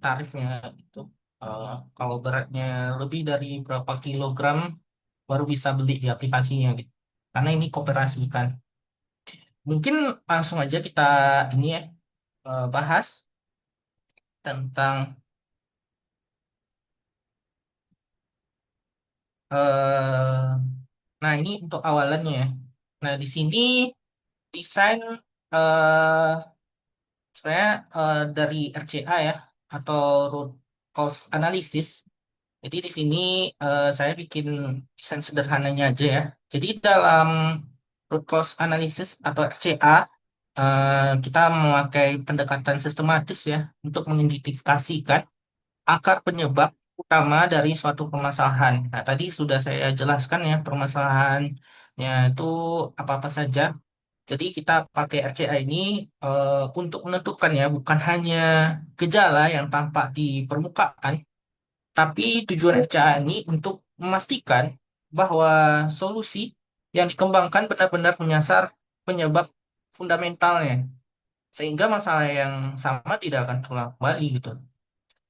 tarifnya itu. Eh, Kalau beratnya lebih dari berapa kilogram baru bisa beli di aplikasinya gitu. Karena ini koperasi kan. Mungkin langsung aja kita ini ya bahas tentang nah ini untuk awalannya ya. Nah di sini desain eh sebenarnya dari RCA ya atau root cause analysis. Jadi di sini saya bikin desain sederhananya aja ya. Jadi dalam root cause analysis atau RCA kita memakai pendekatan sistematis ya untuk mengidentifikasikan akar penyebab utama dari suatu permasalahan. Nah, tadi sudah saya jelaskan ya permasalahannya itu apa-apa saja. Jadi kita pakai RCA ini untuk menentukan ya bukan hanya gejala yang tampak di permukaan, tapi tujuan RCA ini untuk memastikan bahwa solusi yang dikembangkan benar-benar menyasar penyebab fundamentalnya, sehingga masalah yang sama tidak akan terulang kembali gitu.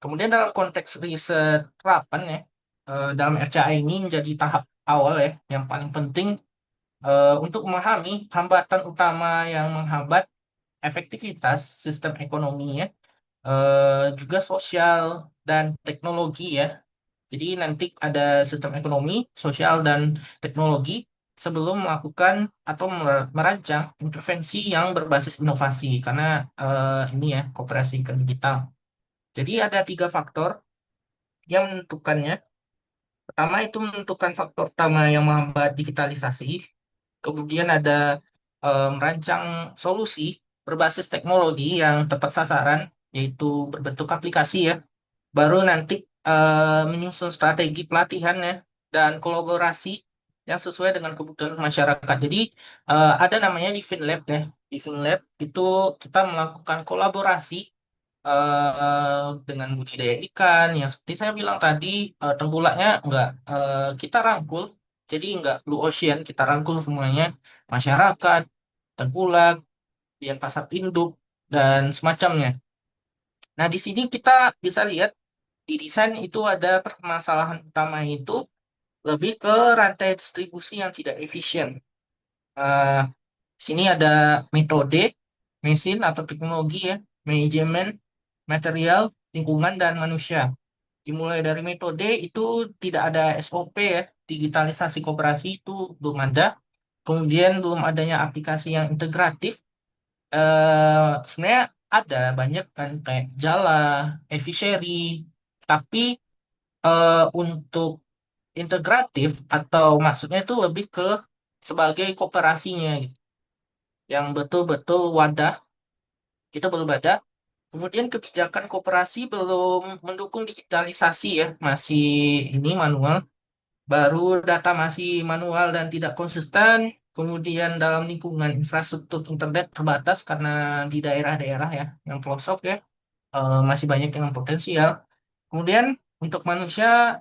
Kemudian dalam konteks riset terapan ya, dalam RCA ini menjadi tahap awal ya, yang paling penting untuk memahami hambatan utama yang menghambat efektivitas sistem ekonomi ya, juga sosial dan teknologi ya. Jadi nanti ada sistem ekonomi, sosial, dan teknologi sebelum melakukan atau merancang intervensi yang berbasis inovasi. Karena ini ya, kooperasi ke digital. Jadi ada tiga faktor yang menentukannya. Pertama itu menentukan faktor utama yang menghambat digitalisasi. Kemudian ada merancang solusi berbasis teknologi yang tepat sasaran, yaitu berbentuk aplikasi ya. Baru nanti menyusun strategi pelatihan ya dan kolaborasi yang sesuai dengan kebutuhan masyarakat. Jadi ada namanya di FinLab ya. Di FinLab itu kita melakukan kolaborasi dengan budidaya ikan yang seperti saya bilang tadi, tengkulaknya nggak kita rangkul, jadi nggak blue ocean, kita rangkul semuanya, masyarakat, tengkulak, dan pasar induk dan semacamnya. Nah di sini kita bisa lihat di desain itu ada permasalahan utama itu lebih ke rantai distribusi yang tidak efisien. Eh, Sini ada metode, mesin atau teknologi ya, manajemen, material, lingkungan, dan manusia. Dimulai dari metode itu tidak ada SOP ya, digitalisasi koperasi itu belum ada. Kemudian belum adanya aplikasi yang integratif. Sebenarnya ada banyak kan kayak Jala, Eviseri, tapi untuk integratif atau maksudnya itu lebih ke sebagai kooperasinya gitu, yang betul-betul wadah itu belum ada. Kemudian kebijakan koperasi belum mendukung digitalisasi ya, masih ini manual. Baru data masih manual dan tidak konsisten. Kemudian dalam lingkungan infrastruktur internet terbatas karena di daerah-daerah ya, yang pelosok ya, masih banyak yang potensial. Kemudian untuk manusia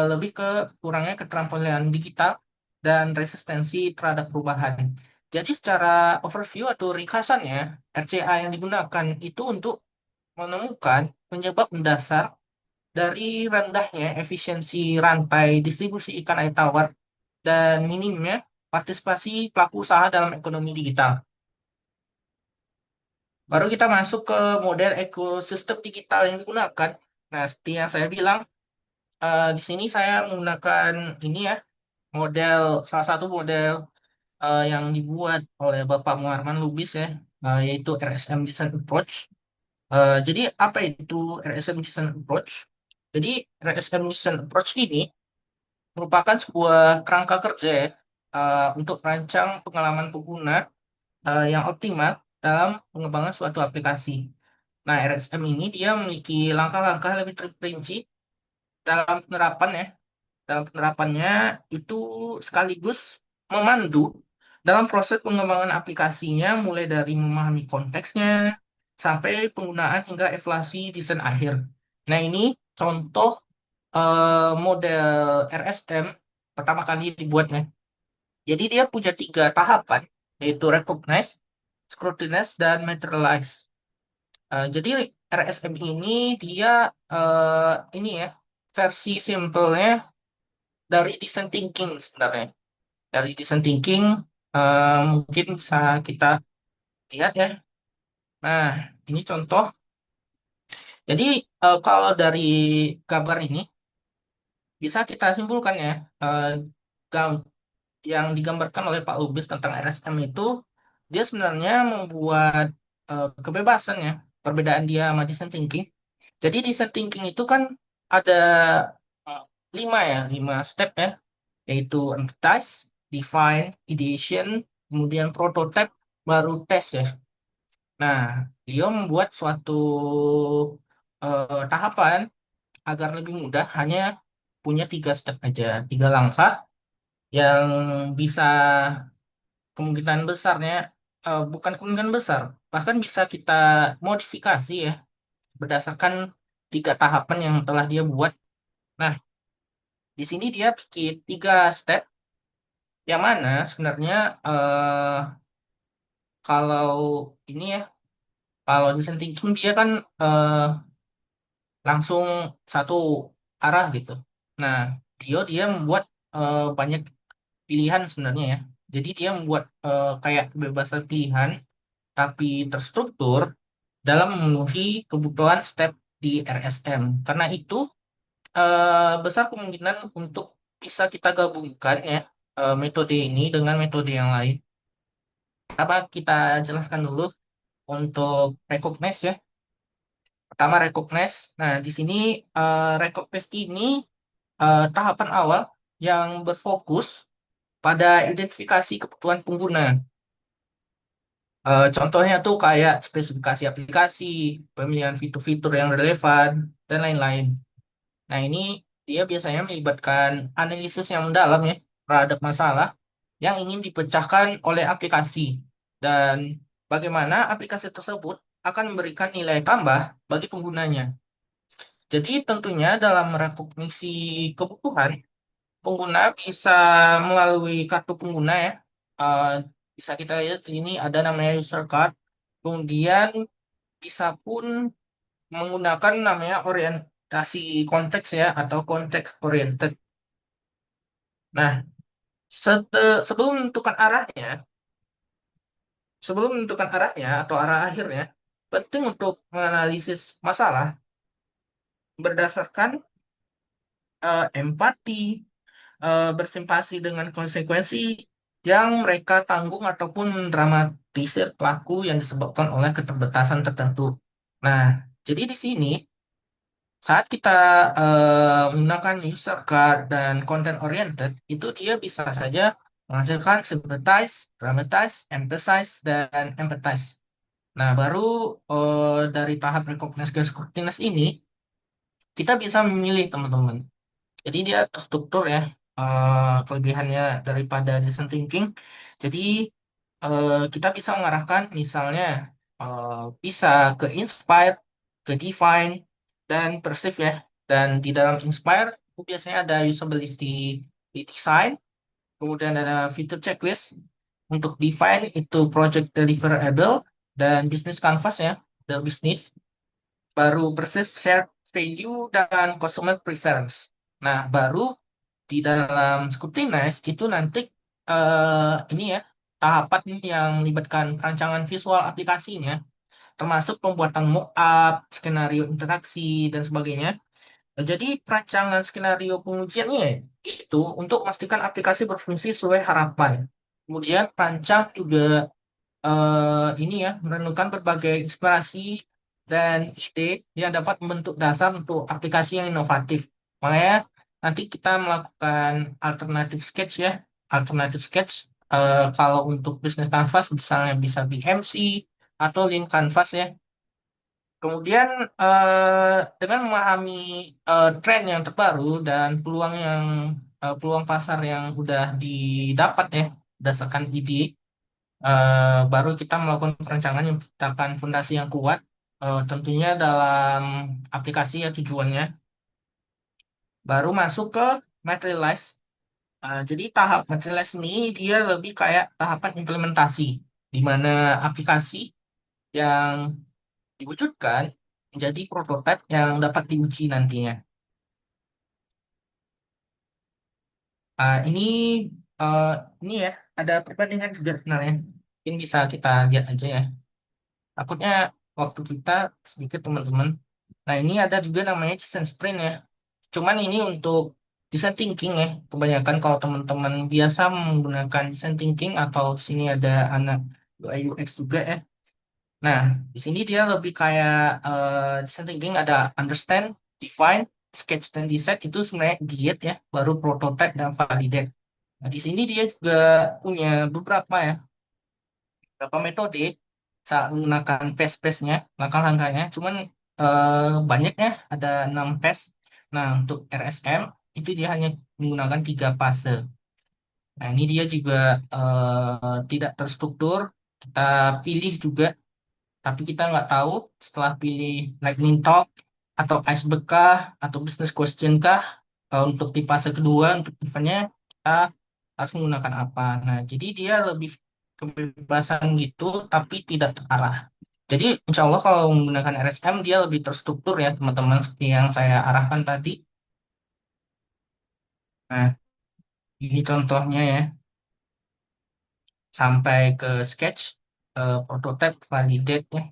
lebih ke kurangnya keterampilan digital dan resistensi terhadap perubahan. Jadi secara overview atau ringkasannya, RCA yang digunakan itu untuk menemukan penyebab mendasar dari rendahnya efisiensi rantai distribusi ikan air tawar dan minimnya partisipasi pelaku usaha dalam ekonomi digital. Baru kita masuk ke model ekosistem digital yang digunakan. Nah, seperti yang saya bilang, di sini saya menggunakan ini ya, salah satu model yang dibuat oleh Bapak Muharman Lubis ya, yaitu RSM Design Approach. Jadi apa itu RSM Design Approach? Jadi RSM Design Approach ini merupakan sebuah kerangka kerja ya, untuk merancang pengalaman pengguna yang optimal dalam pengembangan suatu aplikasi. Nah, RSM ini dia memiliki langkah-langkah lebih terperinci dalam penerapan ya, dalam penerapannya itu sekaligus memandu dalam proses pengembangan aplikasinya, mulai dari memahami konteksnya sampai penggunaan hingga evaluasi desain akhir. Nah, ini contoh model RSM pertama kali dibuatnya. Jadi dia punya 3 tahapan, yaitu recognize, scrutinize, dan materialize. Jadi RSM ini dia ini ya versi simpelnya dari design thinking sebenarnya. Dari design thinking mungkin bisa kita lihat ya. Nah, ini contoh. Jadi kalau dari gambar ini bisa kita simpulkan ya, eh, gam- yang digambarkan oleh Pak Lubis tentang RSM itu dia sebenarnya membuat kebebasan ya, perbedaan dia sama design thinking. Jadi design thinking itu kan ada eh, 5 step ya, yaitu empathize, define, ideation, kemudian prototype, baru test ya. Nah, dia membuat suatu tahapan agar lebih mudah, hanya punya 3 step aja, 3 langkah yang bisa kemungkinan besarnya, bukan kemungkinan besar, bahkan bisa kita modifikasi ya berdasarkan 3 tahapan yang telah dia buat. Nah, di sini dia bikin 3 step yang mana sebenarnya kalau ini ya, kalau design thinking dia kan eh, langsung satu arah gitu. Nah, dia membuat banyak pilihan sebenarnya ya. Jadi dia membuat kayak kebebasan pilihan tapi terstruktur dalam memenuhi kebutuhan step di RSM. Karena itu besar kemungkinan untuk bisa kita gabungkan ya metode ini dengan metode yang lain. Pertama kita jelaskan dulu untuk recognize ya. Pertama recognize. Nah, di sini recognize ini tahapan awal yang berfokus pada identifikasi kebutuhan pengguna. Contohnya tuh kayak spesifikasi aplikasi, pemilihan fitur-fitur yang relevan, dan lain-lain. Nah, ini dia biasanya melibatkan analisis yang mendalam ya terhadap masalah yang ingin dipecahkan oleh aplikasi dan bagaimana aplikasi tersebut akan memberikan nilai tambah bagi penggunanya. Jadi tentunya dalam rekognisi kebutuhan, pengguna bisa melalui kartu pengguna ya. Eh, Bisa kita lihat di sini ada namanya user card. Kemudian bisa pun menggunakan namanya orientasi konteks ya atau konteks oriented. Nah, sebelum menentukan arahnya, atau arah akhirnya, penting untuk menganalisis masalah berdasarkan empati, bersimpati dengan konsekuensi yang mereka tanggung ataupun mendramatisir pelaku yang disebabkan oleh keterbatasan tertentu. Nah, jadi di sini saat kita menggunakan user card dan content oriented, itu dia bisa saja menghasilkan sympathize, dramatize, emphasize, dan empathize. Nah, baru dari tahap recognize ke scrutinize ini, kita bisa memilih teman-teman. Jadi dia terstruktur ya, kelebihannya daripada design thinking. Jadi kita bisa mengarahkan misalnya eh, bisa ke inspire, ke define, dan perceive ya. Dan di dalam inspire itu biasanya ada usability di design, kemudian ada feature checklist. Untuk define itu project deliverable dan business canvas ya, model bisnis. Baru perceive shared value dan customer preference. Nah, baru di dalam scrutinize itu nanti ini ya tahapan yang melibatkan perancangan visual aplikasinya, termasuk pembuatan mockup, skenario interaksi dan sebagainya. Jadi perancangan skenario pengujiannya itu untuk memastikan aplikasi berfungsi sesuai harapan. Kemudian perancang juga ini ya merenungkan berbagai inspirasi dan ide yang dapat membentuk dasar untuk aplikasi yang inovatif. Makanya nanti kita melakukan alternative sketch ya, alternative sketch kalau untuk business canvas misalnya bisa BMC atau Lean Canvas ya. Kemudian dengan memahami tren yang terbaru dan peluang pasar yang udah didapat ya berdasarkan ide, baru kita melakukan perencanaan yang menciptakan fondasi yang kuat, tentunya dalam aplikasi ya tujuannya, baru masuk ke materialize. Jadi tahap materialize ini dia lebih kayak tahapan implementasi, di mana aplikasi yang diwujudkan menjadi prototipe yang dapat diuji nantinya. Ah, eh, ini ya ada perbandingan juga sebenarnya. Mungkin bisa kita lihat aja ya. Takutnya waktu kita sedikit teman-teman. Nah ini ada juga namanya design sprint ya. Cuman ini untuk design thinking ya. Kebanyakan kalau teman-teman biasa menggunakan design thinking atau di sini ada anak UI UX juga ya. Nah, di sini dia lebih kayak design thinking ada understand, define, sketch dan decide itu sebenarnya diet ya, baru prototype dan validate. Nah, di sini dia juga punya beberapa metode saat menggunakan phase-phase-nya, langkah-langkahnya. Cuman banyak ya, ada 6 phase. Nah, untuk RSM itu dia hanya menggunakan 3 fase. Nah, ini dia juga tidak terstruktur. Kita pilih juga tapi kita nggak tahu setelah pilih lightning talk atau iceberg kah atau business question kah untuk di fase kedua untuk eventnya kita harus menggunakan apa. Nah, jadi dia lebih kebebasan gitu tapi tidak terarah. Jadi insya Allah kalau menggunakan RSM dia lebih terstruktur ya teman-teman seperti yang saya arahkan tadi. Nah, ini contohnya ya sampai ke sketch, prototype, validate ya.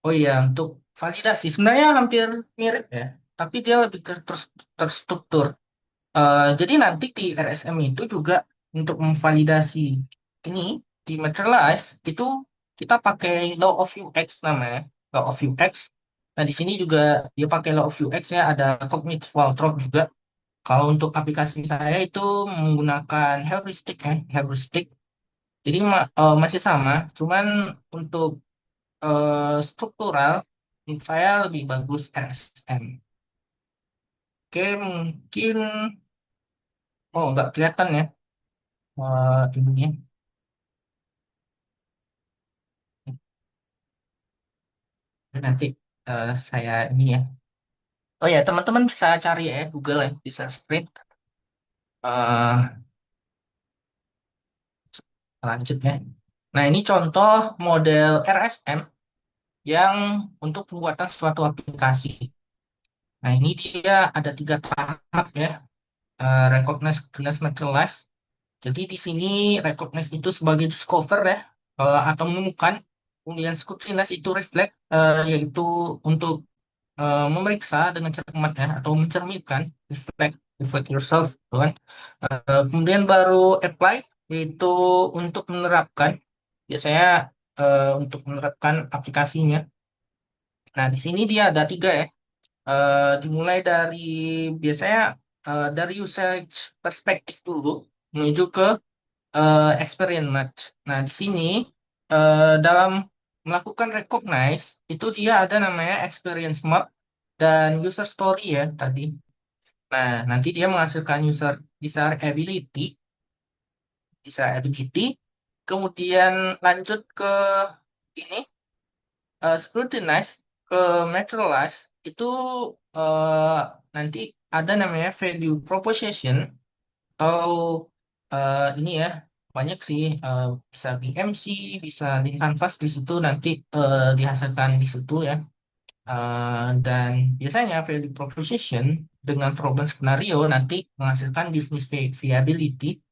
Oh iya, untuk validasi sebenarnya hampir mirip ya, tapi dia lebih terstruktur. Jadi nanti di RSM itu juga untuk memvalidasi ini di Materialize itu kita pakai Law of UX namanya, Law of UX. Nah di sini juga dia pakai Law of UX ya, ada Cognitive Waltrop juga. Kalau untuk aplikasi saya itu menggunakan heuristic ya, heuristic. Jadi masih sama, cuman untuk struktural menurut saya lebih bagus RSM. Oke, mungkin nggak kelihatan ya ininya. Nanti saya ini ya. Oh ya, teman-teman bisa cari ya Google ya di Sanskrit. Eh lanjut ya. Nah, ini contoh model RSM yang untuk pembuatan suatu aplikasi. Nah, ini dia ada 3 tahap ya. Recognize, Recognize, Materialize. Jadi di sini recognize itu sebagai discover ya, atau menemukan. Kemudian scrutinize itu reflect, yaitu untuk memeriksa dengan cermat ya, atau mencerminkan, reflect, reflect yourself, gitu kan. Kemudian baru apply, yaitu untuk menerapkan. Biasanya untuk menerapkan aplikasinya. Nah di sini dia ada 3 ya. Dimulai dari biasanya dari usage perspektif dulu menuju ke experience match. Nah, di sini dalam melakukan recognize itu dia ada namanya experience map dan user story ya tadi. Nah, nanti dia menghasilkan desirability, kemudian lanjut ke ini scrutinize ke materialize itu eh, nanti ada namanya value proposition atau ini ya banyak sih bisa BMC, bisa di Canvas di situ nanti dihasilkan di situ ya. Dan biasanya value proposition dengan problem skenario nanti menghasilkan business viability.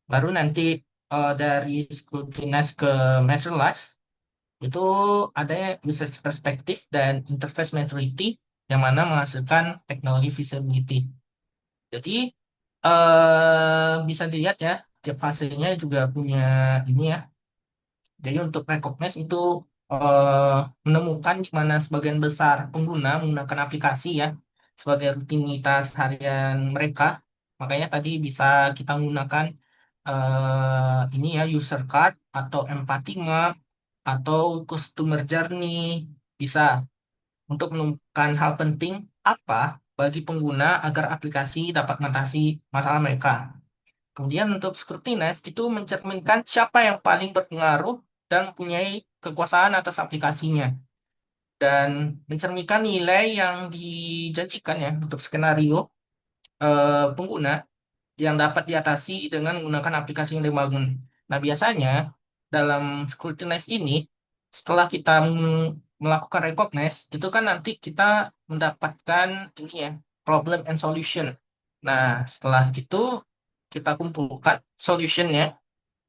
Baru nanti dari scrutinize ke materialize itu ada usage perspektif dan interface maturity yang mana menghasilkan teknologi feasibility. Jadi bisa dilihat ya, tiap fasenya juga punya ini ya. Jadi untuk recognize itu eh, menemukan di mana sebagian besar pengguna menggunakan aplikasi ya sebagai rutinitas harian mereka. Makanya tadi bisa kita menggunakan ini ya user card atau empathy map atau customer journey. bisa untuk menemukan hal penting apa bagi pengguna agar aplikasi dapat mengatasi masalah mereka. Kemudian untuk scrutinize itu mencerminkan siapa yang paling berpengaruh dan mempunyai kekuasaan atas aplikasinya. Dan mencerminkan nilai yang dijanjikan ya untuk skenario pengguna yang dapat diatasi dengan menggunakan aplikasi yang dibangun. Nah, biasanya dalam scrutinize ini, setelah kita melakukan recognize, itu kan nanti kita mendapatkan ini ya, problem and solution. Nah, setelah itu kita kumpulkan solutionnya,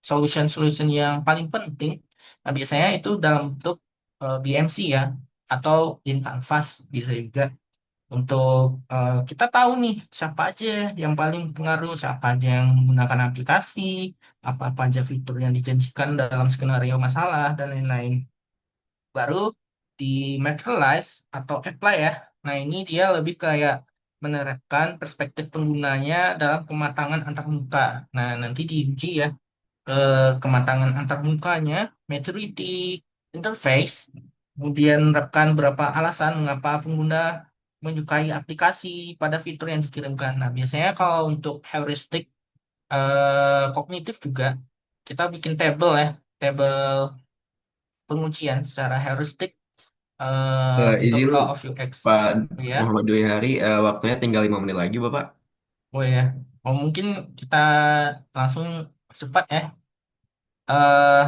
solution-solution yang paling penting. Nah, biasanya itu dalam bentuk BMC ya, atau in canvas bisa juga untuk kita tahu nih siapa aja yang paling pengaruh, siapa aja yang menggunakan aplikasi, apa aja fitur yang dijanjikan dalam skenario masalah dan lain-lain. Baru di materialize atau apply ya. Nah, ini dia lebih kayak menerapkan perspektif penggunanya dalam kematangan antarmuka. Nah, nanti diuji ya ke kematangan antarmukanya, maturity interface, kemudian menerapkan beberapa alasan mengapa pengguna menyukai aplikasi pada fitur yang dikirimkan. Nah, biasanya kalau untuk heuristik kognitif juga kita bikin tabel ya, tabel pengujian secara heuristik untuk
Izin
law of UX.
Pak
Oh ya,
Muhammad Dwi Hari, waktunya tinggal 5 menit lagi Bapak.
oh ya. Oh mungkin kita langsung cepat ya. eh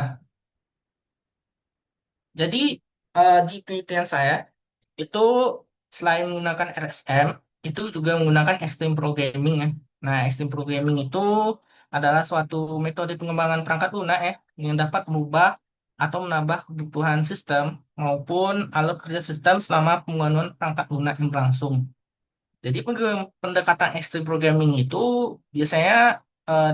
Jadi di penelitian saya itu selain menggunakan RSM, itu juga menggunakan Extreme Programming ya. Nah, Extreme Programming itu adalah suatu metode pengembangan perangkat lunak ya, yang dapat mengubah atau menambah kebutuhan sistem maupun alur kerja sistem selama pembangunan perangkat lunak yang berlangsung. Jadi pendekatan Extreme Programming itu biasanya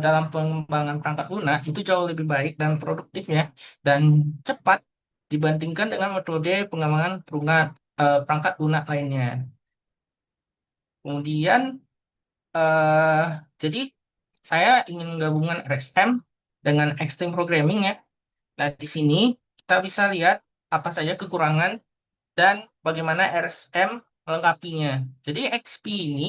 dalam pengembangan perangkat lunak itu jauh lebih baik dan produktifnya dan cepat dibandingkan dengan metode pengembangan perangkat lunak lainnya. Kemudian eh, jadi saya ingin gabungan RSM dengan Extreme Programming ya. Nah, di sini kita bisa lihat apa saja kekurangan dan bagaimana RSM melengkapinya. Jadi XP ini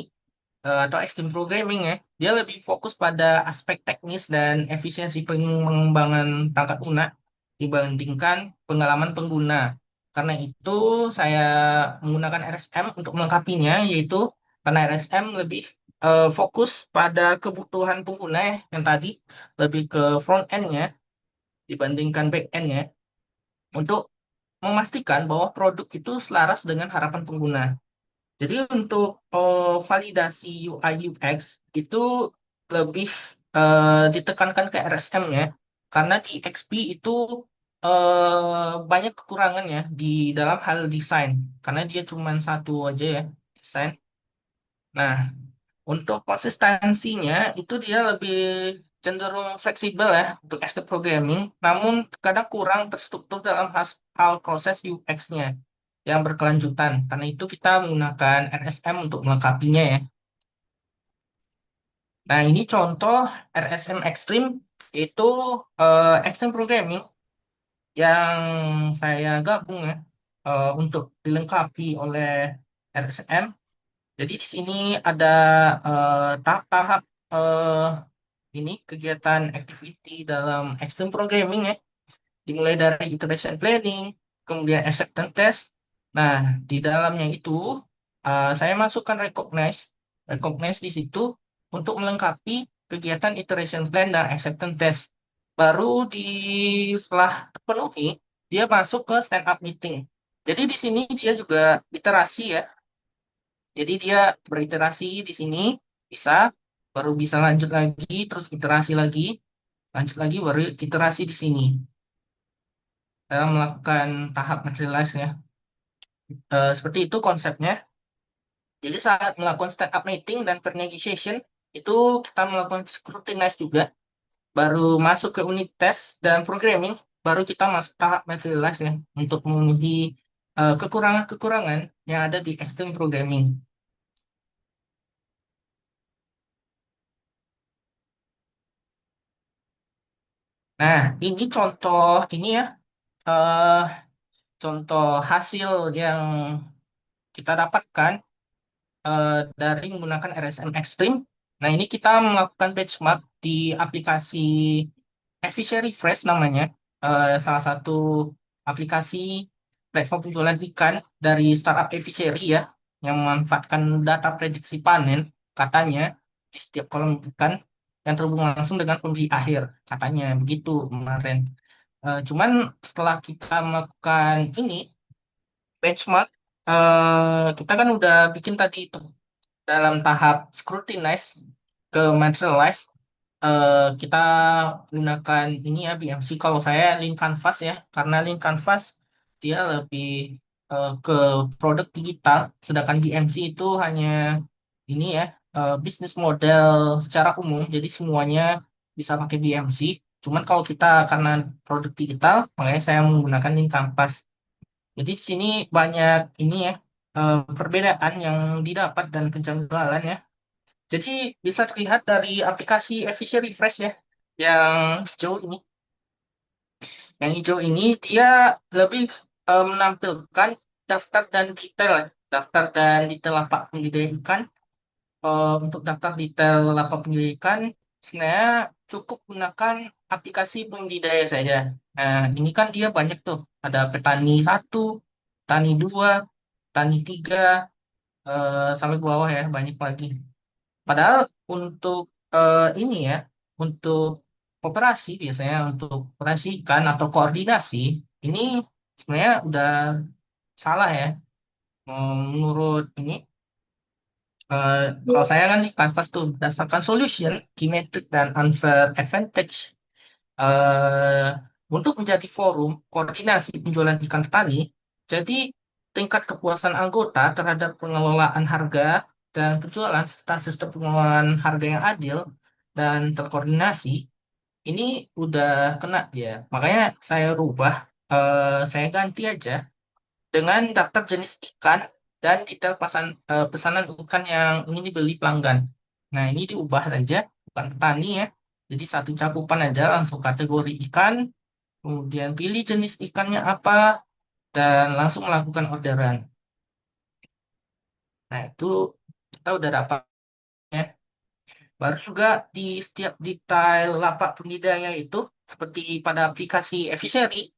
atau Extreme Programming ya, dia lebih fokus pada aspek teknis dan efisiensi pengembangan perangkat lunak dibandingkan pengalaman pengguna. Karena itu saya menggunakan RSM untuk melengkapinya, yaitu karena RSM lebih fokus pada kebutuhan pengguna ya, yang tadi lebih ke front end-nya dibandingkan back end-nya untuk memastikan bahwa produk itu selaras dengan harapan pengguna. Jadi untuk validasi UI UX itu lebih ditekankan ke RSM ya, karena di XP itu banyak kekurangannya di dalam hal desain, karena dia cuma satu aja ya desain. Nah, untuk konsistensinya itu dia lebih cenderung fleksibel ya untuk ST programming, namun kadang kurang terstruktur dalam hal proses UX-nya yang berkelanjutan. Karena itu kita menggunakan RSM untuk melengkapinya ya. Nah, ini contoh RSM Extreme itu Extreme Programming yang saya gabung ya untuk dilengkapi oleh RSM. Jadi di sini ada tahap-tahap eh, ini kegiatan activity dalam Extreme Programming ya. Dimulai dari iteration planning, kemudian acceptance test. Nah, di dalamnya itu saya masukkan recognize, recognize di situ untuk melengkapi kegiatan iteration plan dan acceptance test. Baru setelah terpenuhi, dia masuk ke stand up meeting. Jadi di sini dia juga iterasi ya. Jadi dia beriterasi di sini bisa, baru bisa lanjut lagi, terus iterasi lagi, lanjut lagi, baru iterasi di sini dalam melakukan tahap materialize ya. Seperti itu konsepnya. Jadi saat melakukan stand up meeting dan pre-negotiation, itu kita melakukan scrutinize juga, baru masuk ke unit test dan programming, baru kita masuk tahap materialize ya, untuk memenuhi kekurangan-kekurangan yang ada di extreme programming. Nah, ini contoh ini ya, eh, contoh hasil yang kita dapatkan dari menggunakan RSM Extreme. Nah, ini kita melakukan benchmark di aplikasi Efficient Refresh namanya, salah satu aplikasi platform penjualan ikan dari startup Efficient ya, yang memanfaatkan data prediksi panen, katanya di setiap kolam ikan yang terhubung langsung dengan pembeli akhir, katanya begitu kemarin. Cuman setelah kita melakukan ini benchmark, kita kan udah bikin tadi itu dalam tahap scrutinize ke materialize. Kita gunakan ini ya BMC. Kalau saya Lean Canvas ya, karena Lean Canvas dia lebih ke produk digital, sedangkan BMC itu hanya ini ya, bisnis model secara umum, jadi semuanya bisa pakai BMC. Cuman kalau kita karena produk digital, makanya saya menggunakan Lean Canvas. Jadi di sini banyak ini ya, perbedaan yang didapat dan kejanggalan ya. Jadi bisa terlihat dari aplikasi Efficient Refresh ya, yang hijau ini. Yang hijau ini dia lebih menampilkan daftar dan detail ya. Daftar dan detail lapak penyelidikan. Untuk daftar detail lapak penyelidikan, sebenarnya cukup gunakan aplikasi pembudidaya saja. Nah, ini kan dia banyak tuh. Ada petani satu, petani dua, petani tiga, sampai ke bawah ya, banyak lagi. Padahal untuk ini ya, untuk operasi biasanya untuk operasikan atau koordinasi, ini sebenarnya udah salah ya. Menurut ini, eh, kalau saya kan di Canvas tuh berdasarkan solution, key metric, dan unfair advantage, eh, untuk menjadi forum koordinasi penjualan ikan petani. Jadi tingkat kepuasan anggota terhadap pengelolaan harga dan penjualan serta sistem pengelolaan harga yang adil dan terkoordinasi ini udah kena dia. Makanya saya rubah, saya ganti aja dengan daftar jenis ikan dan detail pesanan ikan yang ingin dibeli pelanggan. Nah, ini diubah saja, bukan petani ya. Jadi satu cakupan aja langsung kategori ikan, kemudian pilih jenis ikannya apa, dan langsung melakukan orderan. Nah, itu kita udah dapat ya. Baru juga di setiap detail lapak pembudidaya itu, seperti pada aplikasi Efficiery,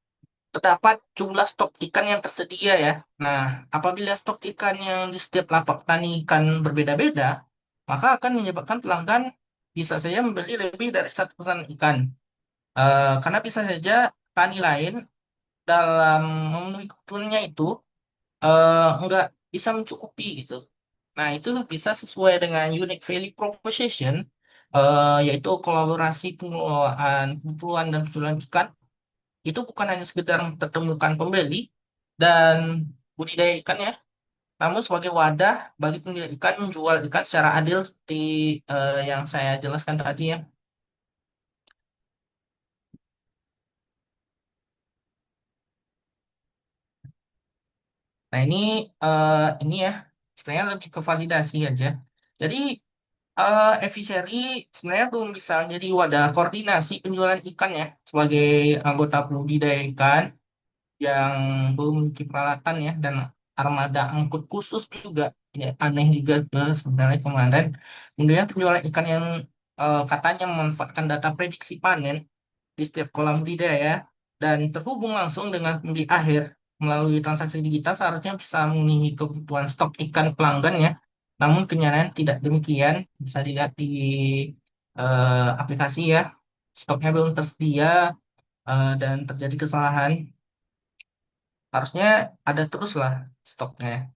terdapat jumlah stok ikan yang tersedia ya. Nah, apabila stok ikan yang di setiap lapak tani ikan berbeda-beda, maka akan menyebabkan pelanggan bisa saja membeli lebih dari satu pesan ikan. Karena bisa saja tani lain dalam memenuhi kebutuhannya itu nggak bisa mencukupi gitu. Nah, itu bisa sesuai dengan unique value proposition, yaitu kolaborasi pengelolaan kebutuhan dan penjualan ikan itu bukan hanya sekedar mempertemukan pembeli dan budidaya ikan ya, namun sebagai wadah bagi pembudidaya ikan menjual ikan secara adil seperti yang saya jelaskan tadi ya. Nah ini ya sebenarnya lebih ke validasi aja. Jadi Efficery sebenarnya belum bisa menjadi wadah koordinasi penjualan ikan ya sebagai anggota budidaya ikan yang belum memiliki peralatan ya dan armada angkut khusus juga ya, aneh juga sebenarnya kemarin. Kemudian penjualan ikan yang katanya memanfaatkan data prediksi panen di setiap kolam budidaya dan terhubung langsung dengan pembeli akhir melalui transaksi digital seharusnya bisa memenuhi kebutuhan stok ikan pelanggan ya. Namun kenyataan tidak demikian, bisa dilihat di aplikasi ya. Stoknya belum tersedia dan terjadi kesalahan. Harusnya ada terus lah stoknya.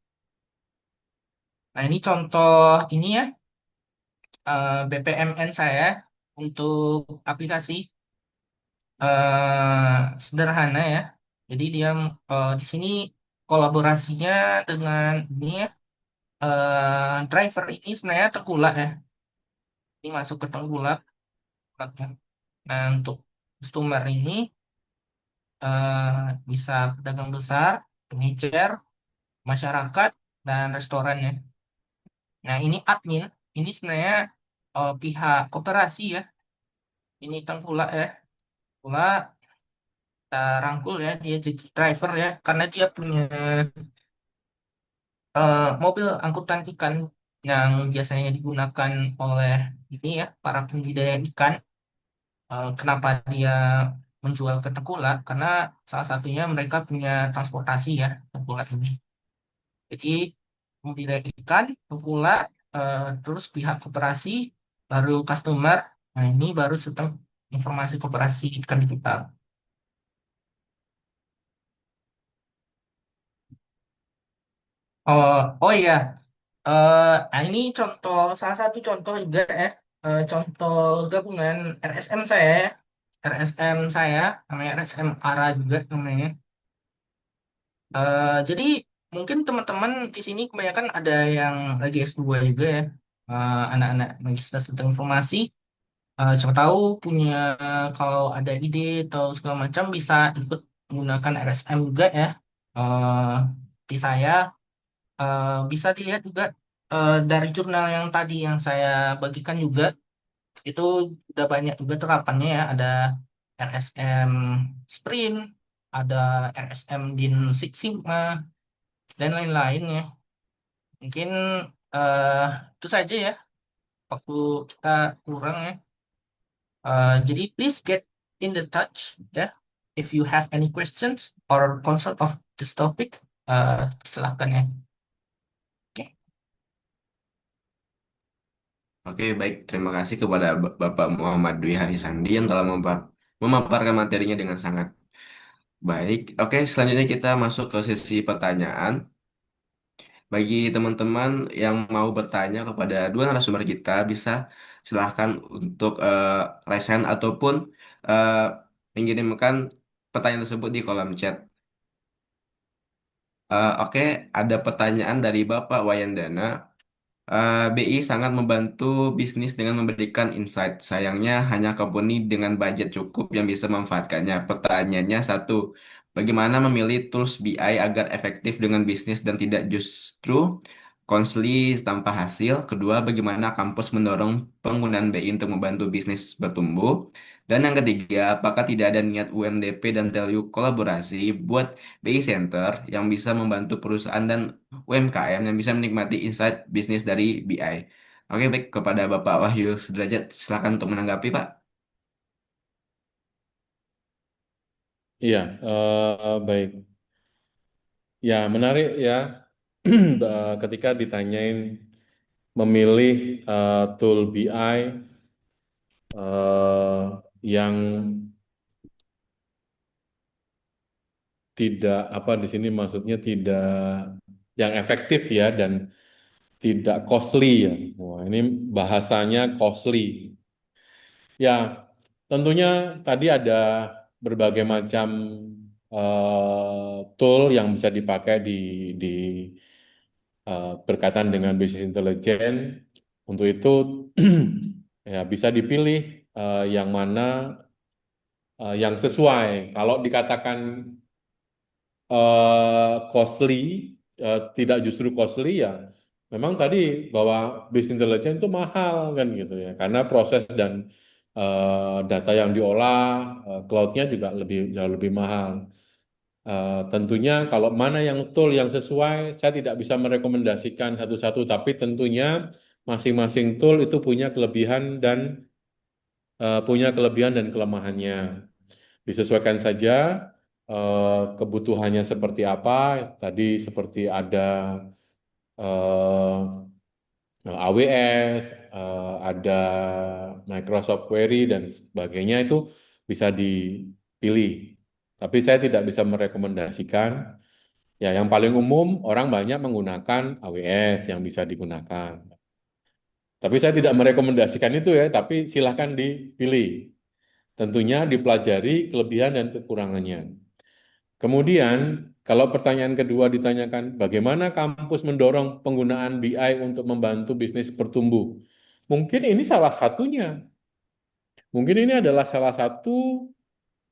Nah, ini contoh ini ya, BPMN saya untuk aplikasi sederhana ya. Jadi dia di sini kolaborasinya dengan ini ya, driver ini sebenarnya tengkulak ya. Ini masuk ke tengkulak. Nah, untuk customer ini bisa pedagang besar, pengecer, masyarakat, dan restorannya. Nah, ini admin. Ini sebenarnya pihak koperasi ya. Ini tengkulak ya. Tengkulak. kita rangkul ya dia jadi driver ya karena dia punya mobil angkutan ikan yang biasanya digunakan oleh ini ya para pembudidaya ikan. Kenapa dia menjual ke Tengkulak? Karena salah satunya mereka punya transportasi ya Tengkulak ini. Jadi pembudidaya ikan, Tengkulak, terus pihak koperasi, baru customer. Nah ini baru sistem informasi koperasi ikan digital. Oh iya, nah ini contoh salah satu contoh juga ya, contoh gabungan RSM saya ya. RSM saya namanya RSM ARA juga namanya. Jadi mungkin teman-teman di sini kebanyakan ada yang lagi S2 juga ya, anak-anak Magister Sistem Informasi. Siapa tahu punya kalau ada ide atau segala macam bisa ikut menggunakan RSM juga ya. Eh, di saya bisa dilihat juga dari jurnal yang tadi yang saya bagikan juga itu udah banyak juga terapannya ya. Ada RSM Sprint, ada RSM Din Six Sigma dan lain-lain ya. Mungkin eh itu saja ya. Waktu kita kurang ya. Jadi please get in the touch ya. If you have any questions or concern of this topic, silahkan ya. Oke.
Oke, baik. Terima kasih kepada Bapak Muhammad Dwi Harisandi yang telah memaparkan materinya dengan sangat baik. Oke, selanjutnya kita masuk ke sesi pertanyaan. Bagi teman-teman yang mau bertanya kepada dua narasumber kita, bisa silahkan untuk raise hand ataupun eh, mengirimkan pertanyaan tersebut di kolom chat. Oke, ada pertanyaan dari Bapak Wayandana. BI sangat membantu bisnis dengan memberikan insight. Sayangnya hanya company dengan budget cukup yang bisa memanfaatkannya. Pertanyaannya satu, bagaimana memilih tools BI agar efektif dengan bisnis dan tidak justru costly tanpa hasil? Kedua, bagaimana kampus mendorong penggunaan BI untuk membantu bisnis bertumbuh? Dan yang ketiga, apakah tidak ada niat UMDP dan Telyu kolaborasi buat BI Center yang bisa membantu perusahaan dan UMKM yang bisa menikmati insight bisnis dari BI. Oke, baik kepada Bapak Wahyu Sudrajat, silakan untuk menanggapi, Pak.
Iya, baik. Ya, menarik ya. Ketika ditanyain memilih tool BI yang tidak apa di sini maksudnya tidak yang efektif ya dan tidak costly ya. Wah, ini bahasanya costly. Ya, tentunya tadi ada berbagai macam tool yang bisa dipakai di berkaitan dengan bisnis intelijen. Untuk itu ya bisa dipilih yang mana yang sesuai. Kalau dikatakan costly, tidak justru costly ya. Memang tadi bahwa business intelligence itu mahal kan gitu ya, karena proses dan data yang diolah, cloud-nya juga jauh lebih mahal. Tentunya kalau mana yang tool yang sesuai, saya tidak bisa merekomendasikan satu-satu, tapi tentunya masing-masing tool itu punya kelebihan dan kelemahannya. Disesuaikan saja kebutuhannya seperti apa. Tadi seperti ada AWS, ada Microsoft Query dan sebagainya itu bisa dipilih. Tapi saya tidak bisa merekomendasikan. Ya, yang paling umum orang banyak menggunakan AWS yang bisa digunakan. Tapi saya tidak merekomendasikan itu ya, tapi silahkan dipilih. Tentunya dipelajari kelebihan dan kekurangannya. Kemudian, kalau pertanyaan kedua ditanyakan, bagaimana kampus mendorong penggunaan BI untuk membantu bisnis bertumbuh? Mungkin ini salah satunya. Mungkin ini adalah salah satu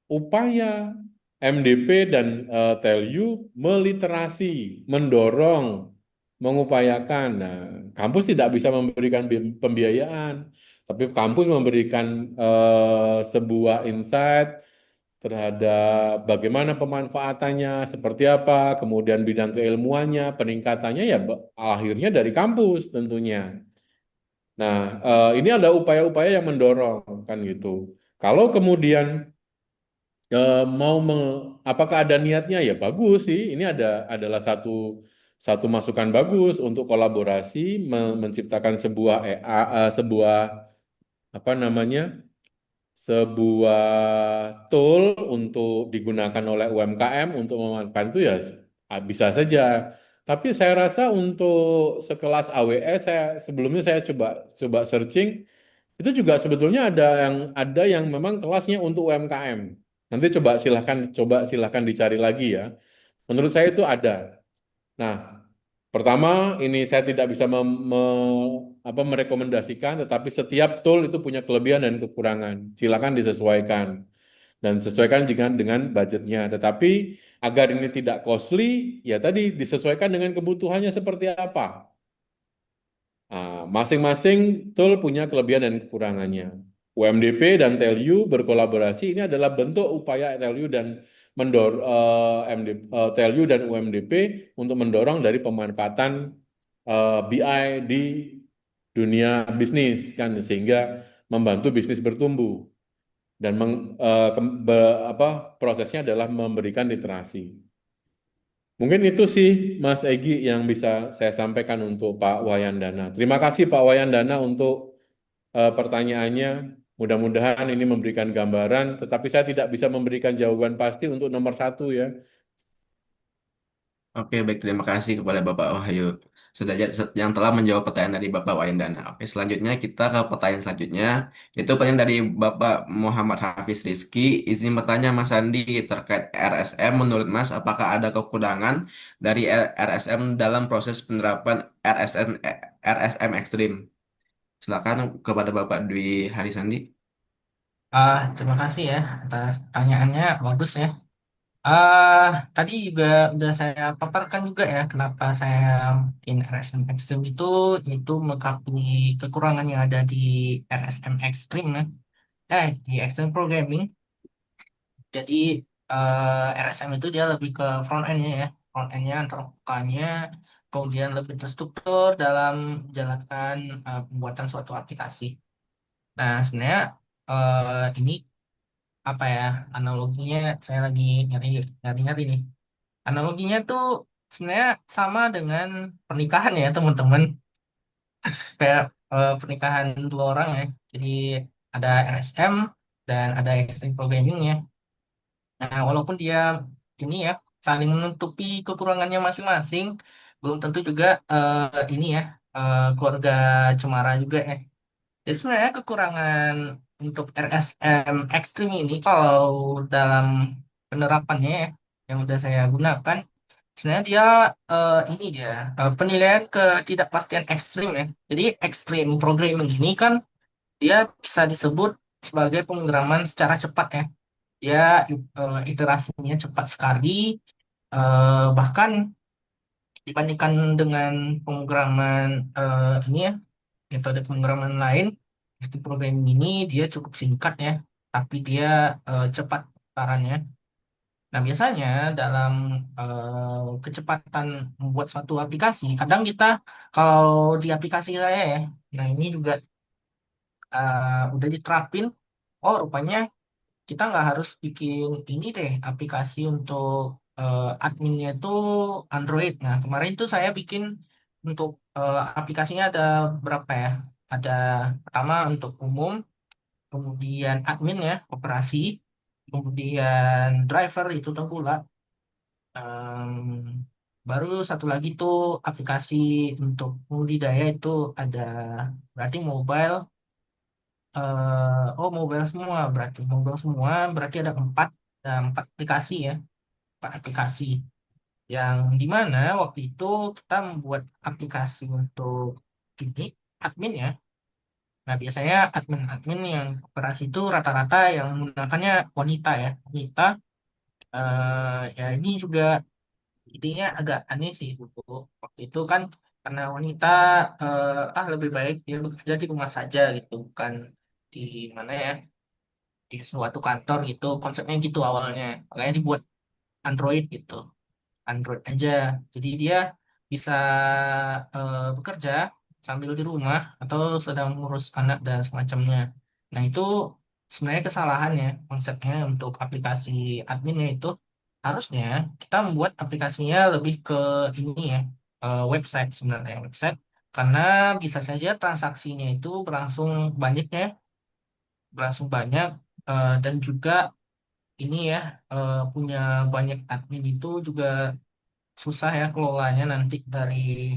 upaya MDP dan TELU meliterasi, mendorong, mengupayakan. Nah, kampus tidak bisa memberikan pembiayaan, tapi kampus memberikan sebuah insight, terhadap bagaimana pemanfaatannya, seperti apa, kemudian bidang keilmuannya, peningkatannya ya akhirnya dari kampus tentunya. Nah, ini ada upaya-upaya yang mendorong kan gitu. Kalau kemudian apakah ada niatnya ya bagus sih. Ini adalah satu satu masukan bagus untuk kolaborasi menciptakan sebuah apa namanya sebuah tool untuk digunakan oleh UMKM untuk memanfaatkan itu ya bisa saja. Tapi saya rasa untuk sekelas AWS sebelumnya saya coba coba searching itu juga sebetulnya ada yang memang kelasnya untuk UMKM. Nanti coba silahkan dicari lagi ya. Menurut saya itu ada. Nah, pertama ini saya tidak bisa merekomendasikan, tetapi setiap tool itu punya kelebihan dan kekurangan. Silakan disesuaikan dan sesuaikan dengan budgetnya. Tetapi agar ini tidak costly, ya tadi disesuaikan dengan kebutuhannya seperti apa. Masing-masing tool punya kelebihan dan kekurangannya. UMDP dan TELU berkolaborasi ini adalah bentuk upaya TELU dan TELU dan UMDP untuk mendorong dari pemanfaatan BI di dunia bisnis kan sehingga membantu bisnis bertumbuh dan prosesnya adalah memberikan literasi. Mungkin itu sih Mas Egi yang bisa saya sampaikan untuk Pak Wayandana. Terima kasih Pak Wayandana untuk pertanyaannya. Mudah-mudahan ini memberikan gambaran, tetapi saya tidak bisa memberikan jawaban pasti untuk nomor satu ya.
Oke, baik. Terima kasih kepada Bapak Wahyu yang telah menjawab pertanyaan dari Bapak Wayandana. Oke, selanjutnya kita ke pertanyaan selanjutnya. Itu pertanyaan dari Bapak Muhammad Hafiz Rizky. Izin bertanya Mas Andi terkait RSM. Menurut Mas, apakah ada kekurangan dari RSM dalam proses penerapan RSM ekstrim? Silakan kepada Bapak Dwi Harisandi.
Terima kasih ya atas pertanyaannya, bagus ya. Ah, Tadi juga udah saya paparkan juga ya kenapa saya bikin RSM Extreme itu melengkapi kekurangan yang ada di RSM Extreme ya. Di Extreme Programming. Jadi RSM itu dia lebih ke front end-nya ya. Front end-nya, antarmukanya, kemudian lebih terstruktur dalam menjalankan pembuatan suatu aplikasi. Nah, sebenarnya ini apa ya analoginya saya lagi nyari-nyari nih. Analoginya tuh sebenarnya sama dengan pernikahan ya teman-teman. Kayak pernikahan dua orang ya. Jadi ada RSM dan ada extreme programming ya. Nah, walaupun dia ini ya saling menutupi kekurangannya masing-masing, belum tentu juga ini ya keluarga cemara juga ya. Jadi sebenarnya kekurangan untuk RSM ekstrim ini kalau dalam penerapannya ya, yang udah saya gunakan, sebenarnya dia penilaian ketidakpastian ekstrim ya. Jadi ekstrim programming ini kan dia bisa disebut sebagai pemrograman secara cepat ya. Dia iterasinya cepat sekali, bahkan dibandingkan dengan pemrograman ini ya metode pemrograman lain, sistem programming ini dia cukup singkat ya, tapi dia cepat putarannya. Nah, biasanya dalam kecepatan membuat suatu aplikasi, kadang kita kalau di aplikasi saya ya, nah ini juga udah diterapin, oh rupanya kita nggak harus bikin ini deh, aplikasi untuk adminnya itu Android. Nah, kemarin itu saya bikin untuk aplikasinya ada berapa ya? Ada pertama untuk umum, kemudian admin ya, operasi, kemudian driver itu tengkulak. Em, Baru satu lagi tuh aplikasi untuk budidaya itu ada berarti mobile. Mobile semua berarti ada empat aplikasi ya, empat aplikasi yang dimana waktu itu kita membuat aplikasi untuk ini admin ya. Nah, biasanya admin-admin yang operasi itu rata-rata yang menggunakannya wanita ya. Wanita, ya ini juga idenya agak aneh sih dulu. Waktu itu kan karena wanita lebih baik dia bekerja di rumah saja gitu, bukan di mana ya. di suatu kantor gitu. Konsepnya gitu awalnya. Makanya dibuat Android gitu. Android aja. Jadi dia bisa bekerja sambil di rumah atau sedang mengurus anak dan semacamnya. Nah, itu sebenarnya kesalahannya konsepnya untuk aplikasi adminnya itu harusnya kita membuat aplikasinya lebih ke ini ya, website sebenarnya website karena bisa saja transaksinya itu banyak ya, berlangsung banyak dan juga ini ya punya banyak admin itu juga susah ya kelolanya nanti dari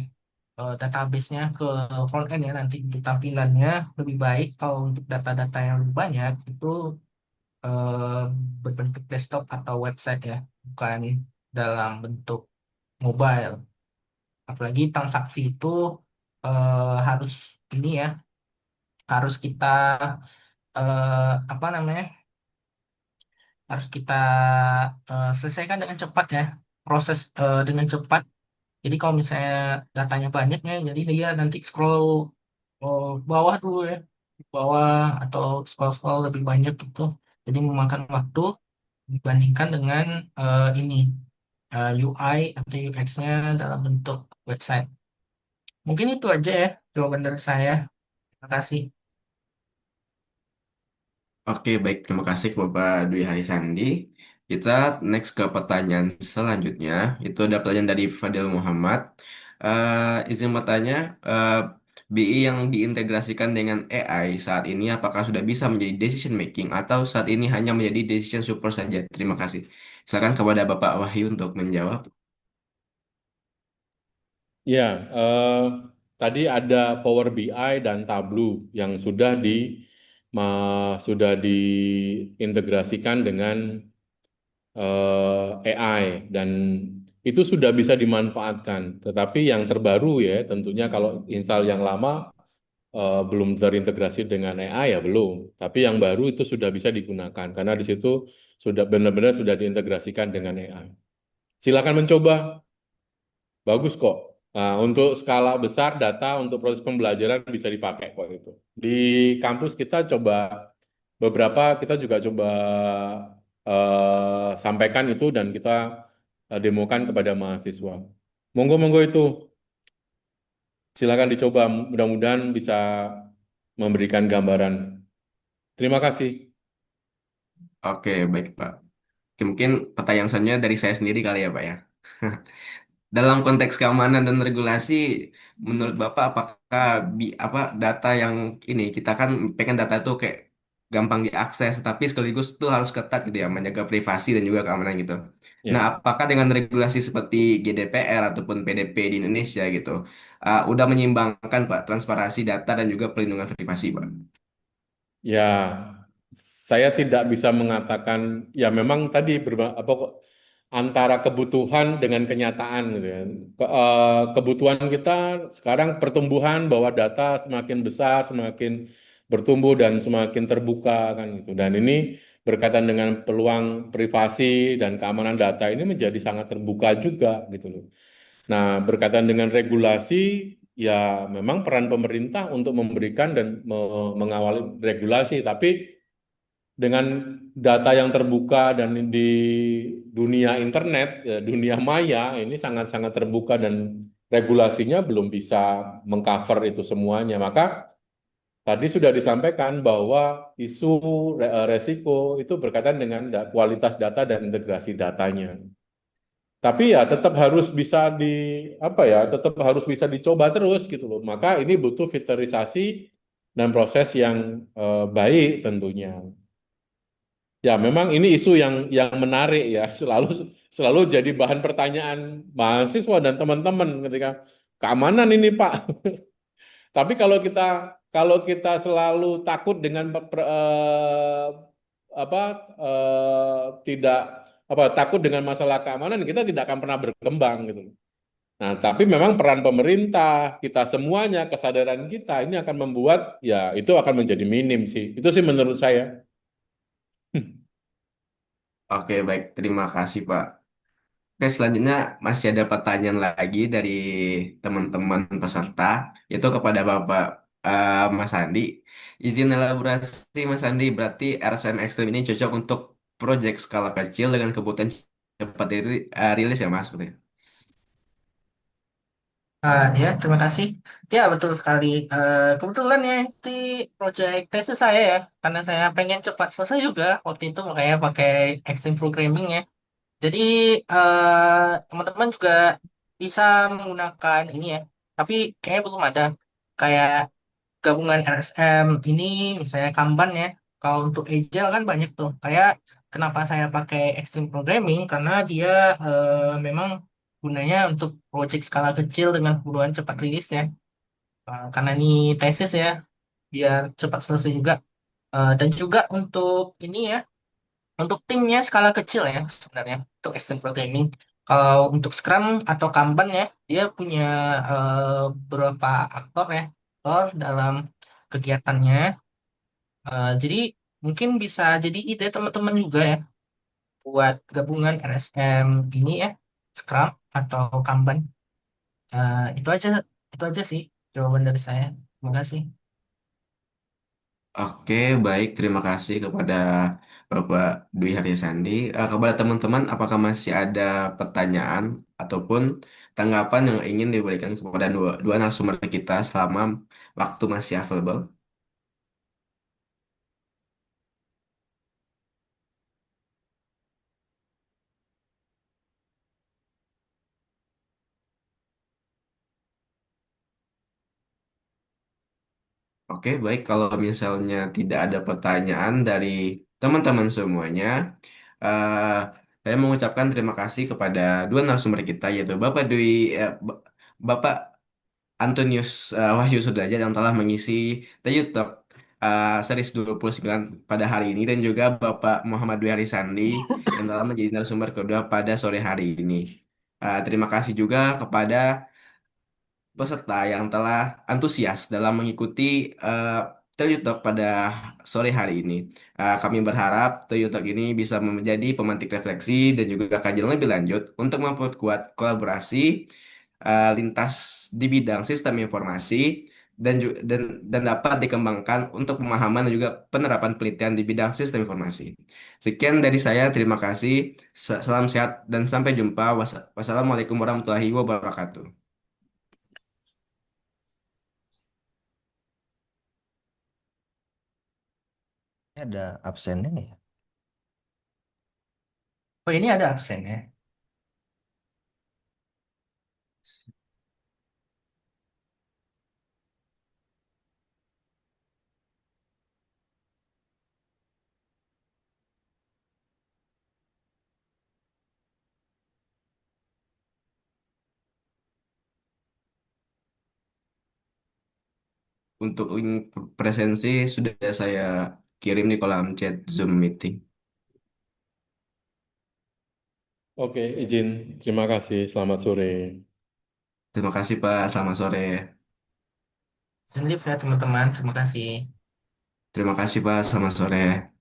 database-nya ke front end ya nanti untuk tampilannya lebih baik kalau untuk data-data yang lebih banyak itu eh, berbentuk desktop atau website ya bukan dalam bentuk mobile apalagi transaksi itu harus ini ya harus kita apa namanya harus kita selesaikan dengan cepat ya proses dengan cepat. Jadi kalau misalnya datanya banyak ya, jadi dia nanti scroll bawah dulu ya, bawah atau scroll-scroll lebih banyak gitu. Jadi memakan waktu dibandingkan dengan ini UI atau UX-nya dalam bentuk website. Mungkin itu aja ya jawaban dari saya. Terima kasih.
Oke, baik. Terima kasih Bapak Dwi Harisandi. Kita next ke pertanyaan selanjutnya. Itu ada pertanyaan dari Fadil Muhammad. Izin bertanya, BI yang diintegrasikan dengan AI saat ini apakah sudah bisa menjadi decision making atau saat ini hanya menjadi decision support saja? Terima kasih. Silakan kepada Bapak Wahyu untuk menjawab.
Ya, tadi ada Power BI dan Tableau yang sudah diintegrasikan dengan AI dan itu sudah bisa dimanfaatkan. Tetapi yang terbaru ya tentunya kalau install yang lama belum terintegrasi dengan AI ya belum. Tapi yang baru itu sudah bisa digunakan karena di situ sudah benar-benar sudah diintegrasikan dengan AI. Silakan mencoba, bagus kok. Nah, untuk skala besar data untuk proses pembelajaran bisa dipakai kok itu. Di kampus kita coba beberapa kita juga coba sampaikan itu dan kita demokan kepada mahasiswa. Monggo-monggo itu silakan dicoba. Mudah-mudahan bisa memberikan gambaran. Terima kasih.
Oke, baik Pak. Oke, mungkin pertanyaan selanjutnya dari saya sendiri kali ya Pak ya. Dalam konteks keamanan dan regulasi, menurut Bapak apakah apa data yang ini kita kan pengen data itu kayak gampang diakses, tapi sekaligus itu harus ketat gitu ya, menjaga privasi dan juga keamanan gitu. Nah,
Ya.
apakah dengan regulasi seperti GDPR ataupun PDP di Indonesia gitu, udah menyeimbangkan Pak transparansi data dan juga perlindungan privasi Pak?
Ya, saya tidak bisa mengatakan ya memang tadi apa kok antara kebutuhan dengan kenyataan gitu ya. Kebutuhan kita sekarang pertumbuhan bahwa data semakin besar, semakin bertumbuh dan semakin terbuka kan gitu. Dan ini berkaitan dengan peluang privasi dan keamanan data ini menjadi sangat terbuka juga gitu loh. Nah, berkaitan dengan regulasi, ya memang peran pemerintah untuk memberikan dan mengawali regulasi, tapi dengan data yang terbuka dan di dunia internet, ya, dunia maya, ini sangat-sangat terbuka dan regulasinya belum bisa mengcover itu semuanya. Maka tadi sudah disampaikan bahwa isu resiko itu berkaitan dengan kualitas data dan integrasi datanya. Tapi ya tetap harus bisa di apa ya, tetap harus bisa dicoba terus gitu loh. Maka ini butuh filterisasi dan proses yang baik tentunya. Ya, memang ini isu yang menarik ya, selalu selalu jadi bahan pertanyaan mahasiswa dan teman-teman ketika keamanan ini Pak. Tapi kalau kita selalu takut dengan apa tidak apa takut dengan masalah keamanan, kita tidak akan pernah berkembang gitu. Nah, tapi memang peran pemerintah, kita semuanya, kesadaran kita ini akan membuat ya itu akan menjadi minim sih. Itu sih menurut saya.
Oke, baik. Terima kasih Pak. Oke, selanjutnya masih ada pertanyaan lagi dari teman-teman peserta, itu kepada Bapak. Mas Andi. Izin elaborasi Mas Andi, berarti RSM Extreme ini cocok untuk proyek skala kecil dengan kebutuhan cepat rilis ya Mas? Berarti?
Ya, terima kasih. Ya, betul sekali. Kebetulan ya, di project tesis saya ya, karena saya pengen cepat selesai juga waktu itu makanya pakai Extreme Programming ya. Jadi teman-teman juga bisa menggunakan ini ya, tapi kayaknya belum ada kayak gabungan RSM ini, misalnya Kanban ya. Kalau untuk Agile kan banyak tuh. Kayak kenapa saya pakai Extreme Programming karena dia memang gunanya untuk project skala kecil dengan kebutuhan cepat rilis ya. Karena ini tesis ya, biar cepat selesai juga. Dan juga untuk ini ya, untuk timnya skala kecil ya sebenarnya untuk extreme programming. Kalau untuk Scrum atau Kanban ya, dia punya beberapa aktor ya, aktor dalam kegiatannya. Jadi mungkin bisa jadi ide teman-teman juga ya buat gabungan RSM ini ya, Scrum atau Kanban. Itu aja, itu aja sih jawaban dari saya. Terima kasih.
Oke, baik. Terima kasih kepada Bapak Dwi Haryasandi. Kepada teman-teman, apakah masih ada pertanyaan ataupun tanggapan yang ingin diberikan kepada dua narasumber kita selama waktu masih available? Oke, baik. Kalau misalnya tidak ada pertanyaan dari teman-teman semuanya, eh, saya mengucapkan terima kasih kepada dua narasumber kita, yaitu Bapak Antonius Wahyu Sudrajat yang telah mengisi The Youth Talk series 29 pada hari ini, dan juga Bapak Muhammad Dwi Arisandi yang telah menjadi narasumber kedua pada sore hari ini. Terima kasih juga kepada peserta yang telah antusias dalam mengikuti uh, Talk pada sore hari ini. Kami berharap Talk ini bisa menjadi pemantik refleksi dan juga kajian lebih lanjut untuk memperkuat kolaborasi lintas di bidang sistem informasi dan dapat dikembangkan untuk pemahaman dan juga penerapan penelitian di bidang sistem informasi. Sekian dari saya, terima kasih. Salam sehat dan sampai jumpa. Wassalamualaikum warahmatullahi wabarakatuh.
Ada absennya nggak ya?
Oh, ini ada absennya.
Untuk link presensi sudah saya kirim di kolom chat Zoom meeting.
Oke, izin. Terima kasih. Selamat sore.
Terima kasih Pak, selamat sore.
Izin live ya teman-teman. Terima kasih.
Terima kasih Pak, selamat sore.